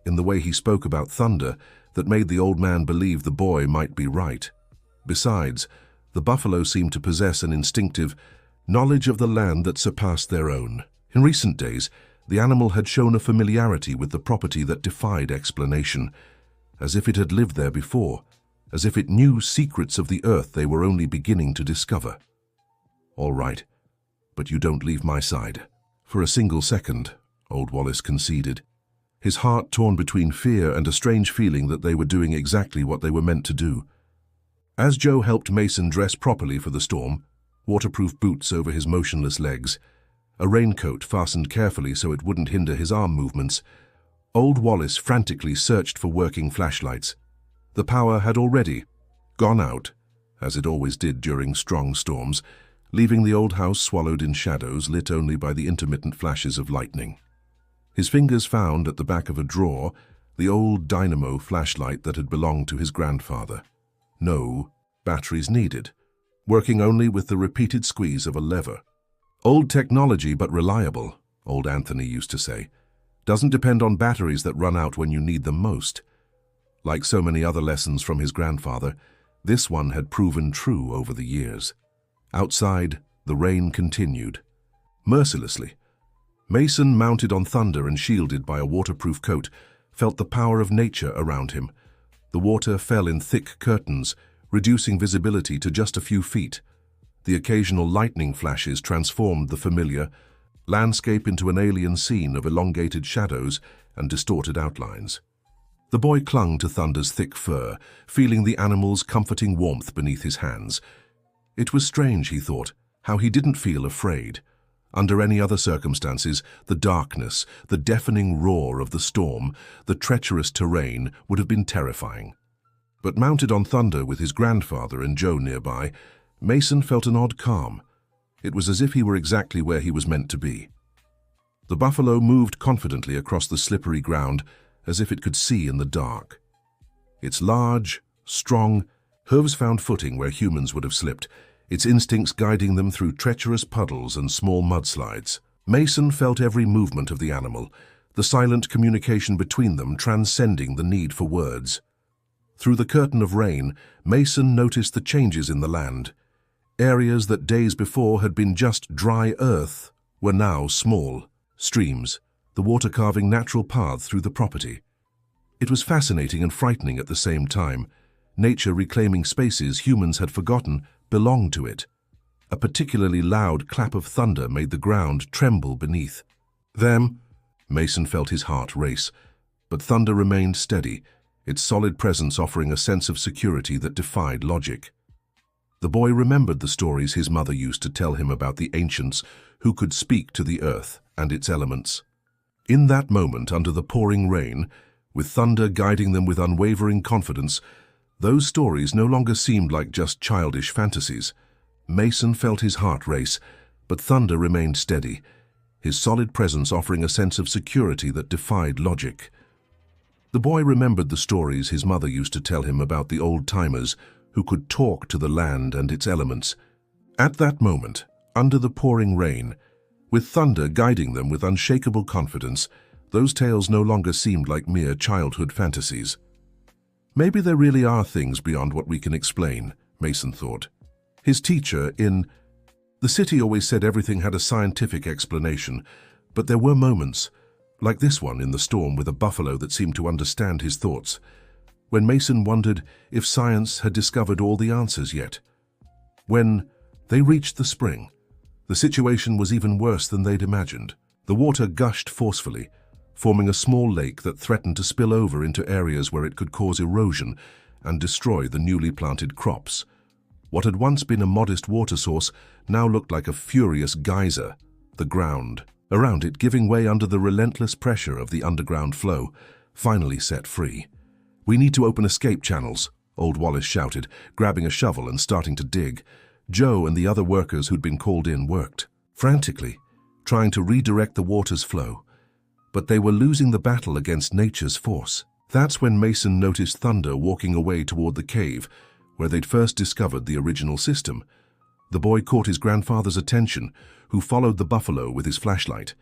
in the way he spoke about Thunder, that made the old man believe the boy might be right. Besides, the buffalo seemed to possess an instinctive knowledge of the land that surpassed their own. In recent days, the animal had shown a familiarity with the property that defied explanation, as if it had lived there before, as if it knew secrets of the earth they were only beginning to discover. "All right, but you don't leave my side." For a single second, old Wallace conceded, his heart torn between fear and a strange feeling that they were doing exactly what they were meant to do. As Joe helped Mason dress properly for the storm, waterproof boots over his motionless legs, a raincoat fastened carefully so it wouldn't hinder his arm movements. Old Wallace frantically searched for working flashlights. The power had already gone out, as it always did during strong storms, leaving the old house swallowed in shadows lit only by the intermittent flashes of lightning. His fingers found at the back of a drawer the old dynamo flashlight that had belonged to his grandfather. No batteries needed, working only with the repeated squeeze of a lever. Old technology but reliable, old Anthony used to say, doesn't depend on batteries that run out when you need them most. Like so many other lessons from his grandfather, this one had proven true over the years. Outside, the rain continued. Mercilessly. Mason, mounted on Thunder and shielded by a waterproof coat, felt the power of nature around him. The water fell in thick curtains, reducing visibility to just a few feet. The occasional lightning flashes transformed the familiar landscape into an alien scene of elongated shadows and distorted outlines. The boy clung to Thunder's thick fur, feeling the animal's comforting warmth beneath his hands. It was strange, he thought, how he didn't feel afraid. Under any other circumstances, the darkness, the deafening roar of the storm, the treacherous terrain would have been terrifying. But mounted on Thunder with his grandfather and Joe nearby, Mason felt an odd calm. It was as if he were exactly where he was meant to be. The buffalo moved confidently across the slippery ground, as if it could see in the dark. Its large, strong hooves found footing where humans would have slipped, its instincts guiding them through treacherous puddles and small mudslides. Mason felt every movement of the animal, the silent communication between them transcending the need for words. Through the curtain of rain, Mason noticed the changes in the land. Areas that days before had been just dry earth were now small streams, the water carving natural paths through the property. It was fascinating and frightening at the same time, nature reclaiming spaces humans had forgotten belonged to it. A particularly loud clap of thunder made the ground tremble beneath them. Mason felt his heart race, but Thunder remained steady, its solid presence offering a sense of security that defied logic. The boy remembered the stories his mother used to tell him about the ancients who could speak to the earth and its elements. In that moment, under the pouring rain, with Thunder guiding them with unwavering confidence, those stories no longer seemed like just childish fantasies. Mason felt his heart race, but Thunder remained steady, his solid presence offering a sense of security that defied logic. The boy remembered the stories his mother used to tell him about the old-timers who could talk to the land and its elements. At that moment, under the pouring rain, with Thunder guiding them with unshakable confidence, those tales no longer seemed like mere childhood fantasies. Maybe there really are things beyond what we can explain, Mason thought. His teacher in the city always said everything had a scientific explanation, but there were moments, like this one in the storm with a buffalo that seemed to understand his thoughts, when Mason wondered if science had discovered all the answers yet. When they reached the spring, the situation was even worse than they'd imagined. The water gushed forcefully, forming a small lake that threatened to spill over into areas where it could cause erosion and destroy the newly planted crops. What had once been a modest water source now looked like a furious geyser, the ground around it giving way under the relentless pressure of the underground flow, finally set free. "We need to open escape channels," old Wallace shouted, grabbing a shovel and starting to dig. Joe and the other workers who'd been called in worked frantically, trying to redirect the water's flow. But they were losing the battle against nature's force. That's when Mason noticed Thunder walking away toward the cave, where they'd first discovered the original system. The boy caught his grandfather's attention, who followed the buffalo with his flashlight.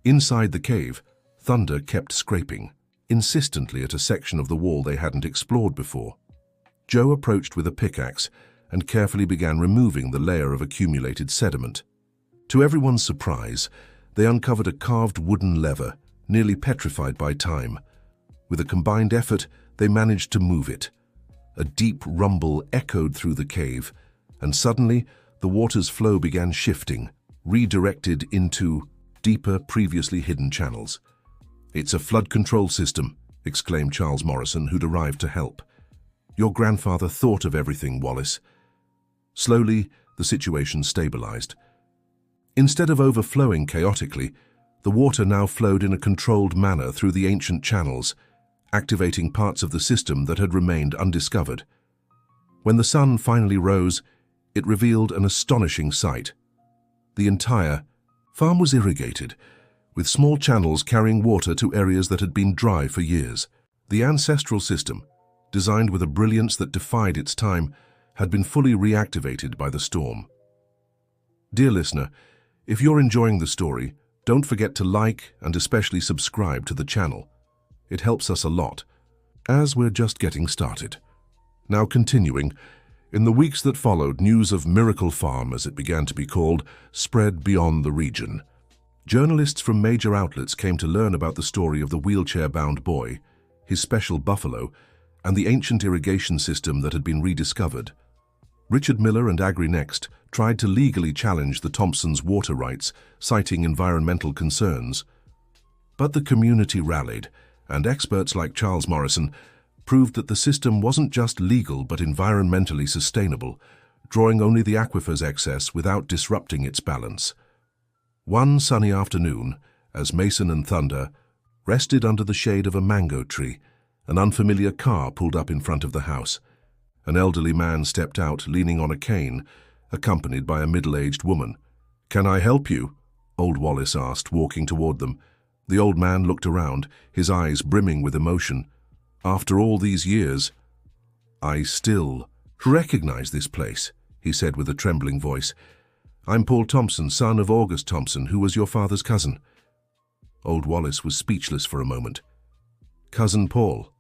Inside the cave, Thunder kept scraping, insistently at a section of the wall they hadn't explored before. Joe approached with a pickaxe and carefully began removing the layer of accumulated sediment. To everyone's surprise, they uncovered a carved wooden lever, nearly petrified by time. With a combined effort, they managed to move it. A deep rumble echoed through the cave, and suddenly the water's flow began shifting, redirected into deeper, previously hidden channels. "It's a flood control system," exclaimed Charles Morrison, who'd arrived to help. "Your grandfather thought of everything, Wallace." Slowly, the situation stabilized. Instead of overflowing chaotically, the water now flowed in a controlled manner through the ancient channels, activating parts of the system that had remained undiscovered. When the sun finally rose, it revealed an astonishing sight. The entire farm was irrigated, with small channels carrying water to areas that had been dry for years. The ancestral system, designed with a brilliance that defied its time, had been fully reactivated by the storm. Dear listener, if you're enjoying the story, don't forget to like and especially subscribe to the channel. It helps us a lot, as we're just getting started. Now continuing, in the weeks that followed, news of Miracle Farm, as it began to be called, spread beyond the region. Journalists from major outlets came to learn about the story of the wheelchair-bound boy, his special buffalo, and the ancient irrigation system that had been rediscovered. Richard Miller and AgriNext tried to legally challenge the Thompsons' water rights, citing environmental concerns. But the community rallied, and experts like Charles Morrison proved that the system wasn't just legal but environmentally sustainable, drawing only the aquifer's excess without disrupting its balance. One sunny afternoon, as Mason and Thunder rested under the shade of a mango tree, an unfamiliar car pulled up in front of the house. An elderly man stepped out, leaning on a cane, accompanied by a middle-aged woman. "Can I help you?" Old Wallace asked, walking toward them. The old man looked around, his eyes brimming with emotion. "After all these years, I still recognize this place," he said with a trembling voice. "I'm Paul Thompson, son of August Thompson, who was your father's cousin." Old Wallace was speechless for a moment. "Cousin Paul?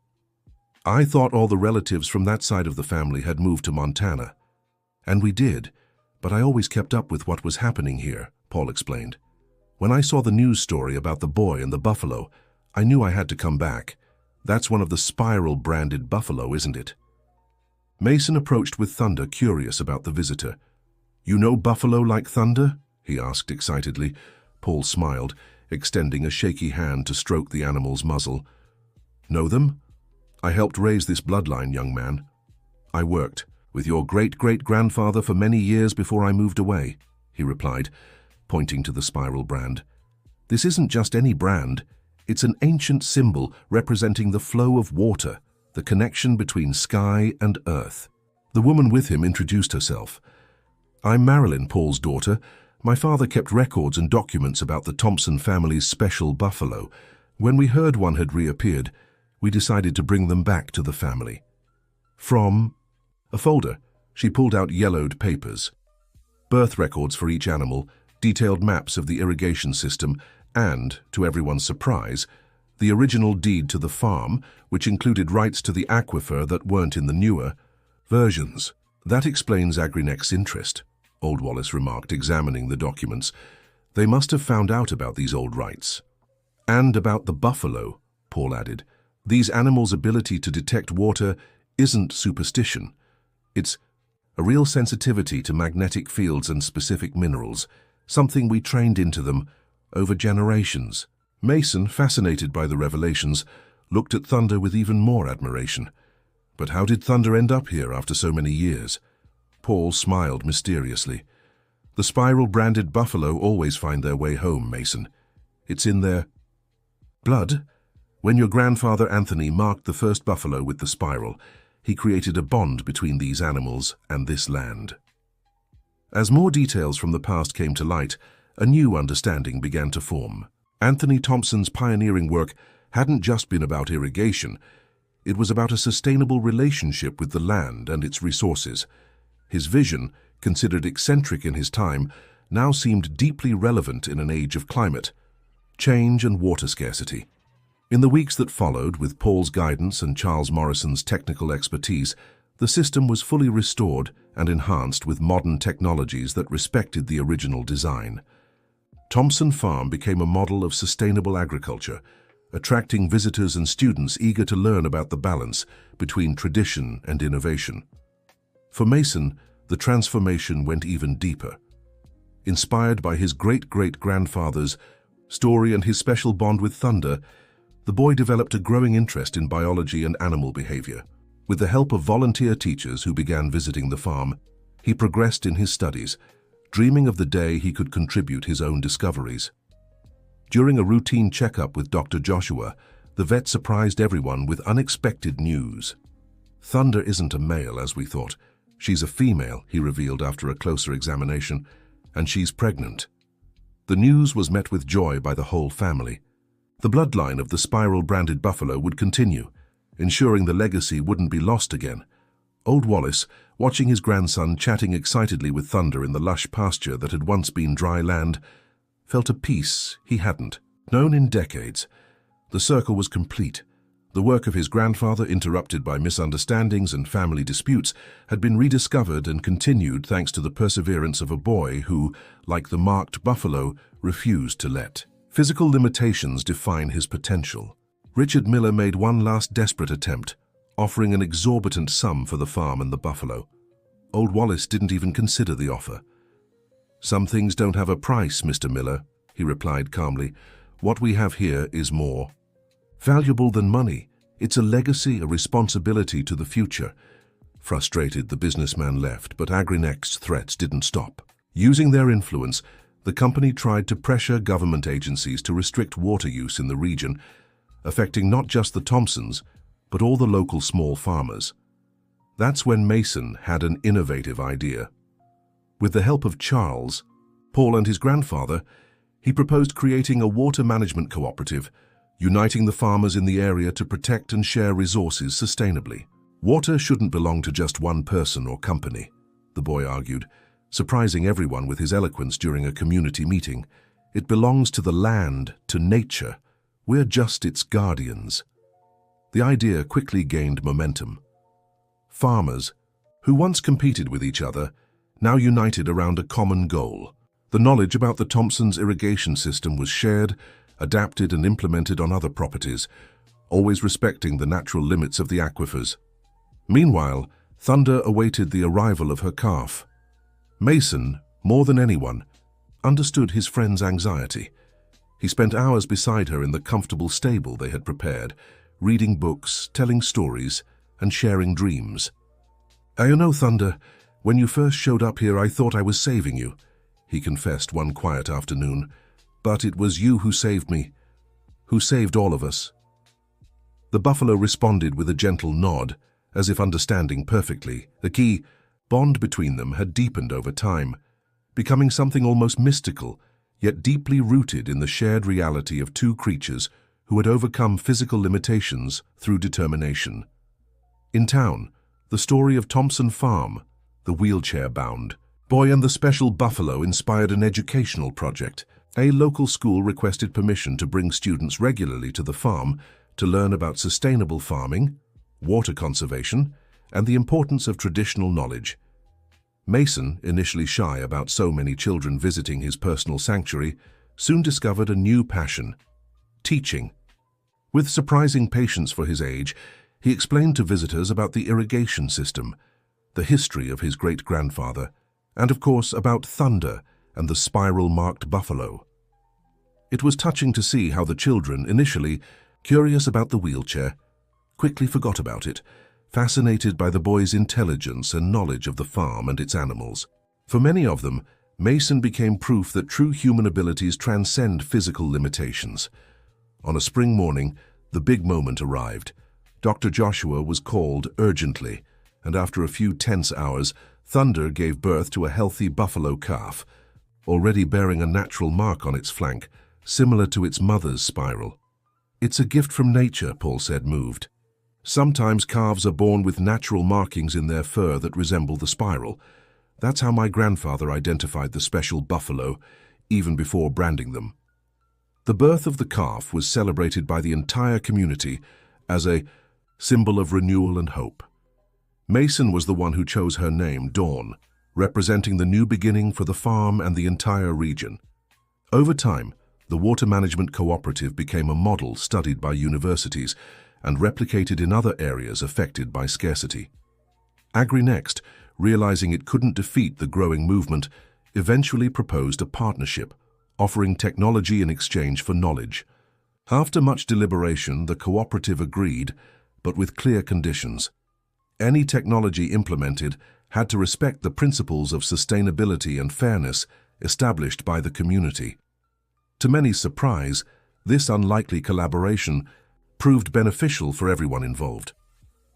I thought all the relatives from that side of the family had moved to Montana." "And we did, but I always kept up with what was happening here," Paul explained. "When I saw the news story about the boy and the buffalo, I knew I had to come back. That's one of the Spiral-branded buffalo, isn't it?" Mason approached with Thunder, curious about the visitor. "You know buffalo like thunder?" he asked excitedly. Paul smiled, extending a shaky hand to stroke the animal's muzzle. "Know them? I helped raise this bloodline, young man. I worked with your great-great-grandfather for many years before I moved away," he replied, pointing to the Spiral brand. "This isn't just any brand. It's an ancient symbol representing the flow of water, the connection between sky and earth." The woman with him introduced herself. "I'm Marilyn, Paul's daughter. My father kept records and documents about the Thompson family's special buffalo. When we heard one had reappeared, we decided to bring them back to the family." From a folder, she pulled out yellowed papers. Birth records for each animal, detailed maps of the irrigation system, and, to everyone's surprise, the original deed to the farm, which included rights to the aquifer that weren't in the newer versions. "That explains AgriNext's interest," Old Wallace remarked, examining the documents. "They must have found out about these old rights." "And about the buffalo," Paul added. "These animals' ability to detect water isn't superstition. It's a real sensitivity to magnetic fields and specific minerals, something we trained into them over generations." Mason, fascinated by the revelations, looked at Thunder with even more admiration. "But how did Thunder end up here after so many years?" Paul smiled mysteriously. "The Spiral-branded buffalo always find their way home, Mason. It's in their blood. When your grandfather Anthony marked the first buffalo with the Spiral, he created a bond between these animals and this land." As more details from the past came to light, a new understanding began to form. Anthony Thompson's pioneering work hadn't just been about irrigation. It was about a sustainable relationship with the land and its resources. His vision, considered eccentric in his time, now seemed deeply relevant in an age of climate change and water scarcity. In the weeks that followed, with Paul's guidance and Charles Morrison's technical expertise, the system was fully restored and enhanced with modern technologies that respected the original design. Thompson Farm became a model of sustainable agriculture, attracting visitors and students eager to learn about the balance between tradition and innovation. For Mason, the transformation went even deeper. Inspired by his great-great-grandfather's story and his special bond with thunder, the boy developed a growing interest in biology and animal behavior. With the help of volunteer teachers who began visiting the farm, he progressed in his studies, dreaming of the day he could contribute his own discoveries. During a routine checkup with Dr. Joshua, the vet surprised everyone with unexpected news. "Thunder isn't a male, as we thought. She's a female," he revealed after a closer examination, "and she's pregnant." The news was met with joy by the whole family. The bloodline of the Spiral-branded buffalo would continue, ensuring the legacy wouldn't be lost again. Old Wallace, watching his grandson chatting excitedly with Thunder in the lush pasture that had once been dry land, felt a peace he hadn't known in decades. The circle was complete. The work of his grandfather, interrupted by misunderstandings and family disputes, had been rediscovered and continued thanks to the perseverance of a boy who, like the marked buffalo, refused to let physical limitations define his potential. Richard Miller made one last desperate attempt, offering an exorbitant sum for the farm and the buffalo. Old Wallace didn't even consider the offer. "Some things don't have a price, Mr. Miller," he replied calmly. "What we have here is more valuable than money. It's a legacy, a responsibility to the future." Frustrated, the businessman left, but Agrinex's threats didn't stop. Using their influence, the company tried to pressure government agencies to restrict water use in the region, affecting not just the Thompsons, but all the local small farmers. That's when Mason had an innovative idea. With the help of Charles, Paul and his grandfather, he proposed creating a water management cooperative, uniting the farmers in the area to protect and share resources sustainably. "Water shouldn't belong to just one person or company," the boy argued, surprising everyone with his eloquence during a community meeting. "It belongs to the land, to nature. We're just its guardians." The idea quickly gained momentum. Farmers, who once competed with each other, now united around a common goal. The knowledge about the Thompsons' irrigation system was shared, adapted and implemented on other properties, always respecting the natural limits of the aquifers. Meanwhile, Thunder awaited the arrival of her calf. Mason, more than anyone, understood his friend's anxiety. He spent hours beside her in the comfortable stable they had prepared, reading books, telling stories, and sharing dreams. "You know, Thunder, when you first showed up here, I thought I was saving you," he confessed one quiet afternoon. "But it was you who saved me, who saved all of us." The buffalo responded with a gentle nod, as if understanding perfectly. The key bond between them had deepened over time, becoming something almost mystical, yet deeply rooted in the shared reality of two creatures who had overcome physical limitations through determination. In town, the story of Thompson Farm, the wheelchair-bound boy and the special buffalo, inspired an educational project. A local school requested permission to bring students regularly to the farm to learn about sustainable farming, water conservation, and the importance of traditional knowledge. Mason, initially shy about so many children visiting his personal sanctuary, soon discovered a new passion: teaching. With surprising patience for his age, he explained to visitors about the irrigation system, the history of his great-grandfather, and of course about Thunder and the spiral-marked buffalo. It was touching to see how the children, initially curious about the wheelchair, quickly forgot about it, fascinated by the boy's intelligence and knowledge of the farm and its animals. For many of them, Mason became proof that true human abilities transcend physical limitations. On a spring morning, the big moment arrived. Dr. Joshua was called urgently, and after a few tense hours, Thunder gave birth to a healthy buffalo calf, already bearing a natural mark on its flank, similar to its mother's spiral. "It's a gift from nature," Paul said, moved. "Sometimes calves are born with natural markings in their fur that resemble the spiral. That's how my grandfather identified the special buffalo, even before branding them." The birth of the calf was celebrated by the entire community as a symbol of renewal and hope. Mason was the one who chose her name, Dawn, representing the new beginning for the farm and the entire region. Over time, the water management cooperative became a model studied by universities and replicated in other areas affected by scarcity. AgriNext, realizing it couldn't defeat the growing movement, eventually proposed a partnership, offering technology in exchange for knowledge. After much deliberation, the cooperative agreed, but with clear conditions. Any technology implemented had to respect the principles of sustainability and fairness established by the community. To many's surprise, this unlikely collaboration proved beneficial for everyone involved.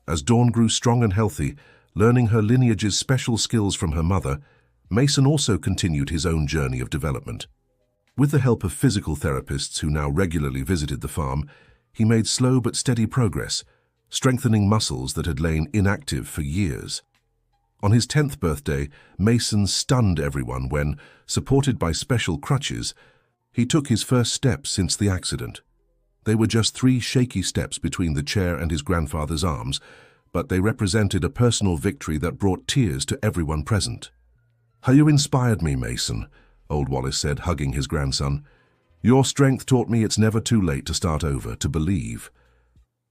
As Dawn grew strong and healthy, learning her lineage's special skills from her mother, Mason also continued his own journey of development. With the help of physical therapists who now regularly visited the farm, he made slow but steady progress, strengthening muscles that had lain inactive for years. On his 10th birthday, Mason stunned everyone when, supported by special crutches, he took his first steps since the accident. They were just 3 shaky steps between the chair and his grandfather's arms, but they represented a personal victory that brought tears to everyone present. "You inspired me, Mason," Old Wallace said, hugging his grandson. "Your strength taught me it's never too late to start over, to believe."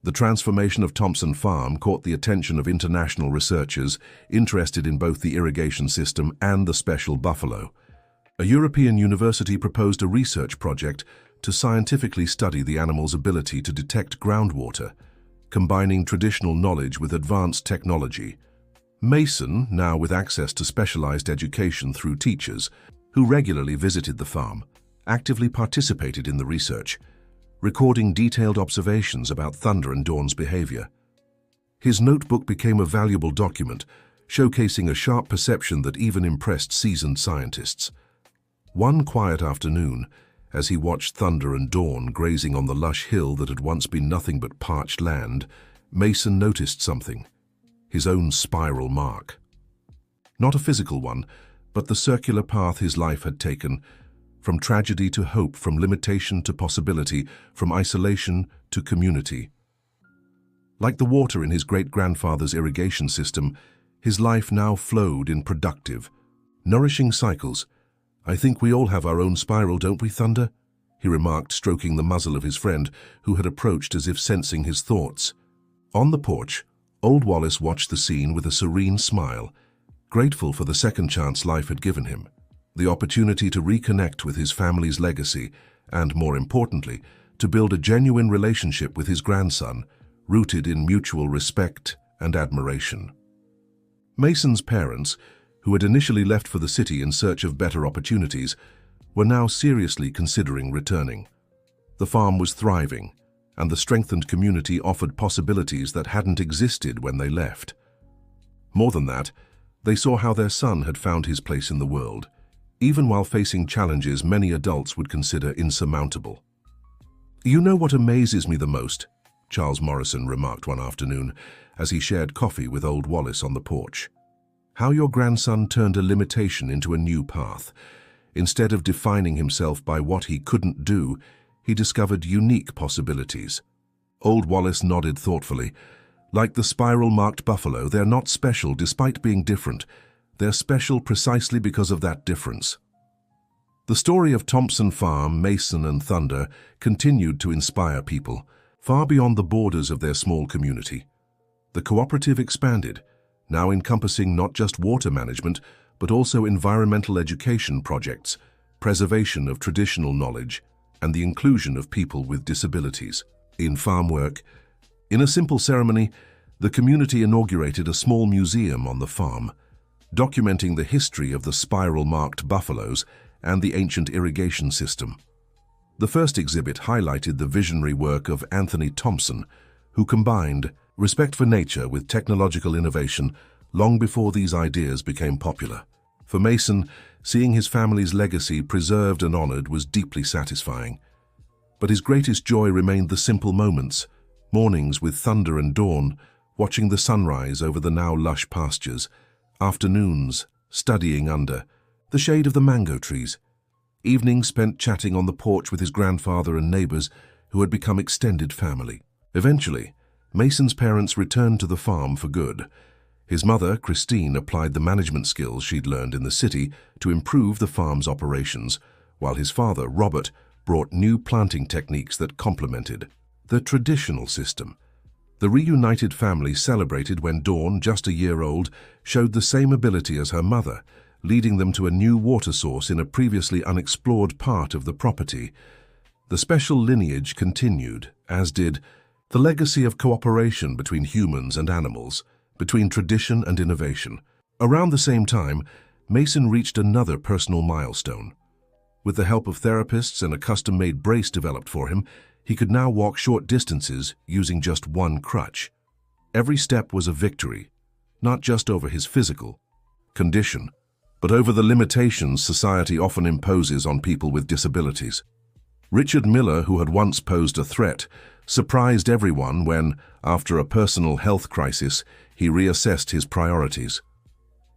The transformation of Thompson Farm caught the attention of international researchers interested in both the irrigation system and the special buffalo. A European university proposed a research project to scientifically study the animal's ability to detect groundwater, combining traditional knowledge with advanced technology. Mason, now with access to specialized education through teachers who regularly visited the farm, actively participated in the research, recording detailed observations about Thunder and Dawn's behavior. His notebook became a valuable document, showcasing a sharp perception that even impressed seasoned scientists. One quiet afternoon, as he watched Thunder and Dawn grazing on the lush hill that had once been nothing but parched land, Mason noticed something: his own spiral mark. Not a physical one, but the circular path his life had taken, from tragedy to hope, from limitation to possibility, from isolation to community. Like the water in his great-grandfather's irrigation system, his life now flowed in productive, nourishing cycles. "I think we all have our own spiral, don't we, Thunder?" he remarked, stroking the muzzle of his friend, who had approached as if sensing his thoughts. On the porch, Old Wallace watched the scene with a serene smile, grateful for the second chance life had given him, the opportunity to reconnect with his family's legacy, and, more importantly, to build a genuine relationship with his grandson, rooted in mutual respect and admiration. Mason's parents, who had initially left for the city in search of better opportunities, were now seriously considering returning. The farm was thriving, and the strengthened community offered possibilities that hadn't existed when they left. More than that, they saw how their son had found his place in the world, even while facing challenges many adults would consider insurmountable. "You know what amazes me the most?" Charles Morrison remarked one afternoon as he shared coffee with Old Wallace on the porch. "How your grandson turned a limitation into a new path. Instead of defining himself by what he couldn't do, he discovered unique possibilities." Old Wallace nodded thoughtfully. "Like the spiral-marked buffalo, they're not special despite being different. They're special precisely because of that difference." The story of Thompson Farm, Mason, and Thunder continued to inspire people, far beyond the borders of their small community. The cooperative expanded, now encompassing not just water management, but also environmental education projects, preservation of traditional knowledge, and the inclusion of people with disabilities. In farm work, in a simple ceremony, the community inaugurated a small museum on the farm, documenting the history of the spiral-marked buffaloes and the ancient irrigation system. The first exhibit highlighted the visionary work of Anthony Thompson, who combined respect for nature with technological innovation long before these ideas became popular. For Mason, seeing his family's legacy preserved and honored was deeply satisfying. But his greatest joy remained the simple moments, mornings with Thunder and Dawn, watching the sunrise over the now lush pastures, afternoons studying under the shade of the mango trees, evenings spent chatting on the porch with his grandfather and neighbors who had become extended family. Eventually, Mason's parents returned to the farm for good. His mother, Christine, applied the management skills she'd learned in the city to improve the farm's operations, while his father, Robert, brought new planting techniques that complemented the traditional system. The reunited family celebrated when Dawn, just a year old, showed the same ability as her mother, leading them to a new water source in a previously unexplored part of the property. The special lineage continued, as did the legacy of cooperation between humans and animals, between tradition and innovation. Around the same time, Mason reached another personal milestone. With the help of therapists and a custom-made brace developed for him, he could now walk short distances using just one crutch. Every step was a victory, not just over his physical condition, but over the limitations society often imposes on people with disabilities. Richard Miller, who had once posed a threat, surprised everyone when, after a personal health crisis, he reassessed his priorities.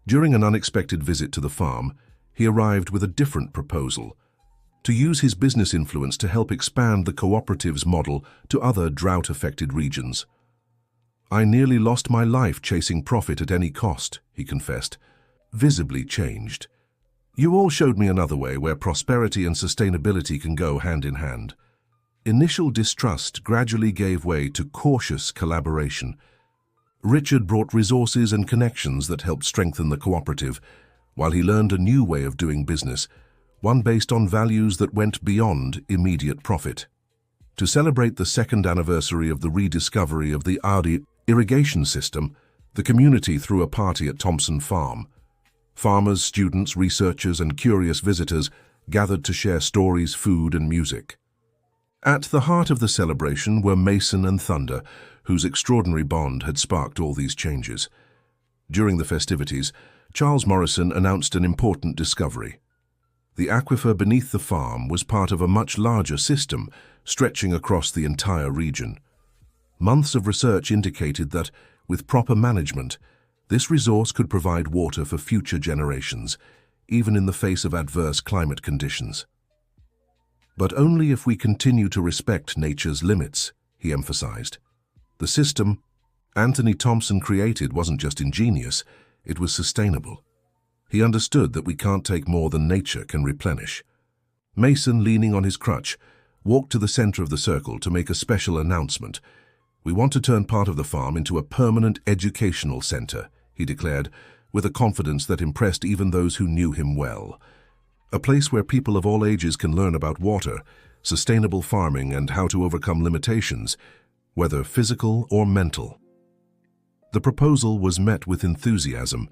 During an unexpected visit to the farm, he arrived with a different proposal: to use his business influence to help expand the cooperatives model to other drought-affected regions. "I nearly lost my life chasing profit at any cost," he confessed, visibly changed. "You all showed me another way where prosperity and sustainability can go hand in hand." Initial distrust gradually gave way to cautious collaboration. Richard brought resources and connections that helped strengthen the cooperative, while he learned a new way of doing business, one based on values that went beyond immediate profit. To celebrate the second anniversary of the rediscovery of the Audi irrigation system, the community threw a party at Thompson Farm. Farmers, students, researchers, and curious visitors gathered to share stories, food, and music. At the heart of the celebration were Mason and Thunder, whose extraordinary bond had sparked all these changes. During the festivities, Charles Morrison announced an important discovery. The aquifer beneath the farm was part of a much larger system stretching across the entire region. Months of research indicated that, with proper management, this resource could provide water for future generations, even in the face of adverse climate conditions. But only if we continue to respect nature's limits, he emphasized. The system Anthony Thompson created wasn't just ingenious, it was sustainable. He understood that we can't take more than nature can replenish. Mason, leaning on his crutch, walked to the center of the circle to make a special announcement. "We want to turn part of the farm into a permanent educational center," he declared, with a confidence that impressed even those who knew him well. "A place where people of all ages can learn about water, sustainable farming, and how to overcome limitations, whether physical or mental." The proposal was met with enthusiasm.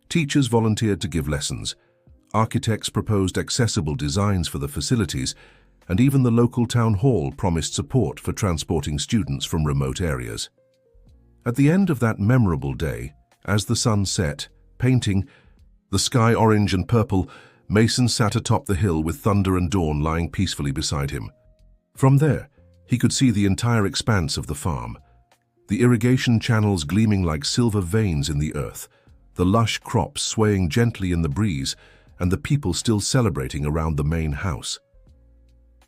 Teachers volunteered to give lessons. Architects proposed accessible designs for the facilities, and even the local town hall promised support for transporting students from remote areas. At the end of that memorable day, as the sun set, painting the sky orange and purple, Mason sat atop the hill with Thunder and Dawn lying peacefully beside him. From there, he could see the entire expanse of the farm. The irrigation channels gleaming like silver veins in the earth, the lush crops swaying gently in the breeze, and the people still celebrating around the main house.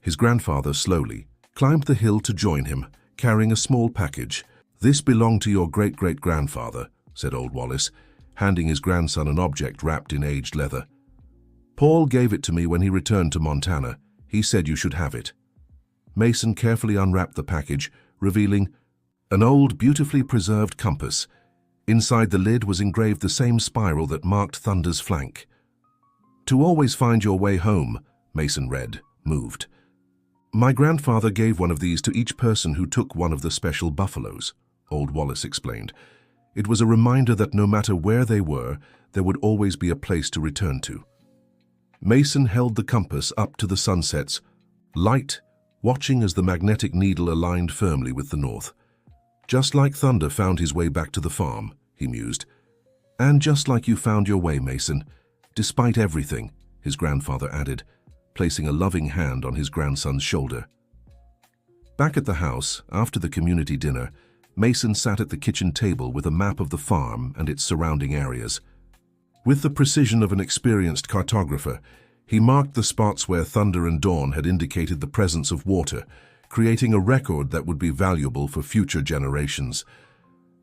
His grandfather slowly climbed the hill to join him, carrying a small package. "This belonged to your great-great-grandfather," said Old Wallace, handing his grandson an object wrapped in aged leather. "Paul gave it to me when he returned to Montana. He said you should have it." Mason carefully unwrapped the package, revealing an old, beautifully preserved compass. Inside the lid was engraved the same spiral that marked Thunder's flank. "To always find your way home," Mason read, moved. "My grandfather gave one of these to each person who took one of the special buffaloes," Old Wallace explained. "It was a reminder that no matter where they were, there would always be a place to return to." Mason held the compass up to the sunset's light, watching as the magnetic needle aligned firmly with the north. "Just like Thunder found his way back to the farm," he mused. "And just like you found your way, Mason, despite everything," his grandfather added, placing a loving hand on his grandson's shoulder. Back at the house, after the community dinner, Mason sat at the kitchen table with a map of the farm and its surrounding areas. With the precision of an experienced cartographer, he marked the spots where Thunder and Dawn had indicated the presence of water, creating a record that would be valuable for future generations.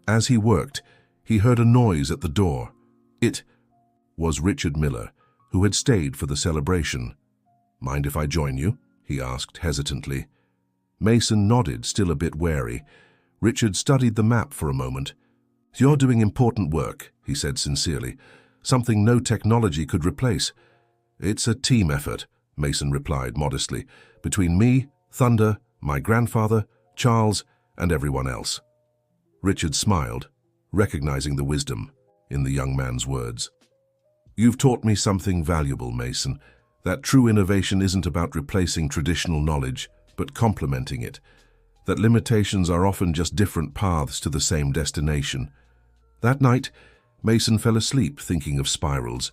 As he worked, he heard a noise at the door. It was Richard Miller, who had stayed for the celebration. "Mind if I join you?" he asked hesitantly. Mason nodded, still a bit wary. Richard studied the map for a moment. "You're doing important work," he said sincerely, "something no technology could replace." "It's a team effort," Mason replied modestly, "between me, Thunder, my grandfather, Charles, and everyone else." Richard smiled, recognizing the wisdom. in the young man's words. "You've taught me something valuable, Mason, that true innovation isn't about replacing traditional knowledge, but complementing it, that limitations are often just different paths to the same destination." That night, Mason fell asleep thinking of spirals.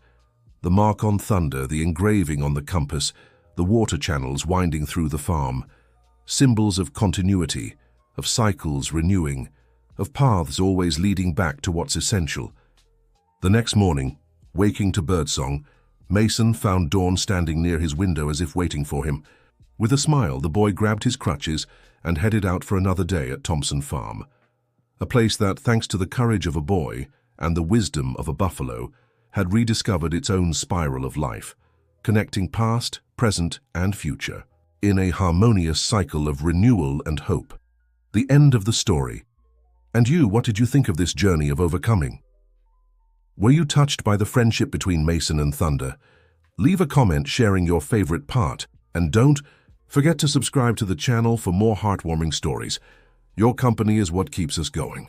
The mark on thunder, the engraving on the compass, the water channels winding through the farm. Symbols of continuity, of cycles renewing, of paths always leading back to what's essential. The next morning, waking to birdsong, Mason found Dawn standing near his window as if waiting for him. With a smile, the boy grabbed his crutches and headed out for another day at Thompson Farm. A place that, thanks to the courage of a boy and the wisdom of a buffalo, had rediscovered its own spiral of life, connecting past, present, and future, in a harmonious cycle of renewal and hope. The end of the story. And you, what did you think of this journey of overcoming? Were you touched by the friendship between Mason and Thunder? Leave a comment sharing your favorite part, and don't forget to subscribe to the channel for more heartwarming stories. Your company is what keeps us going.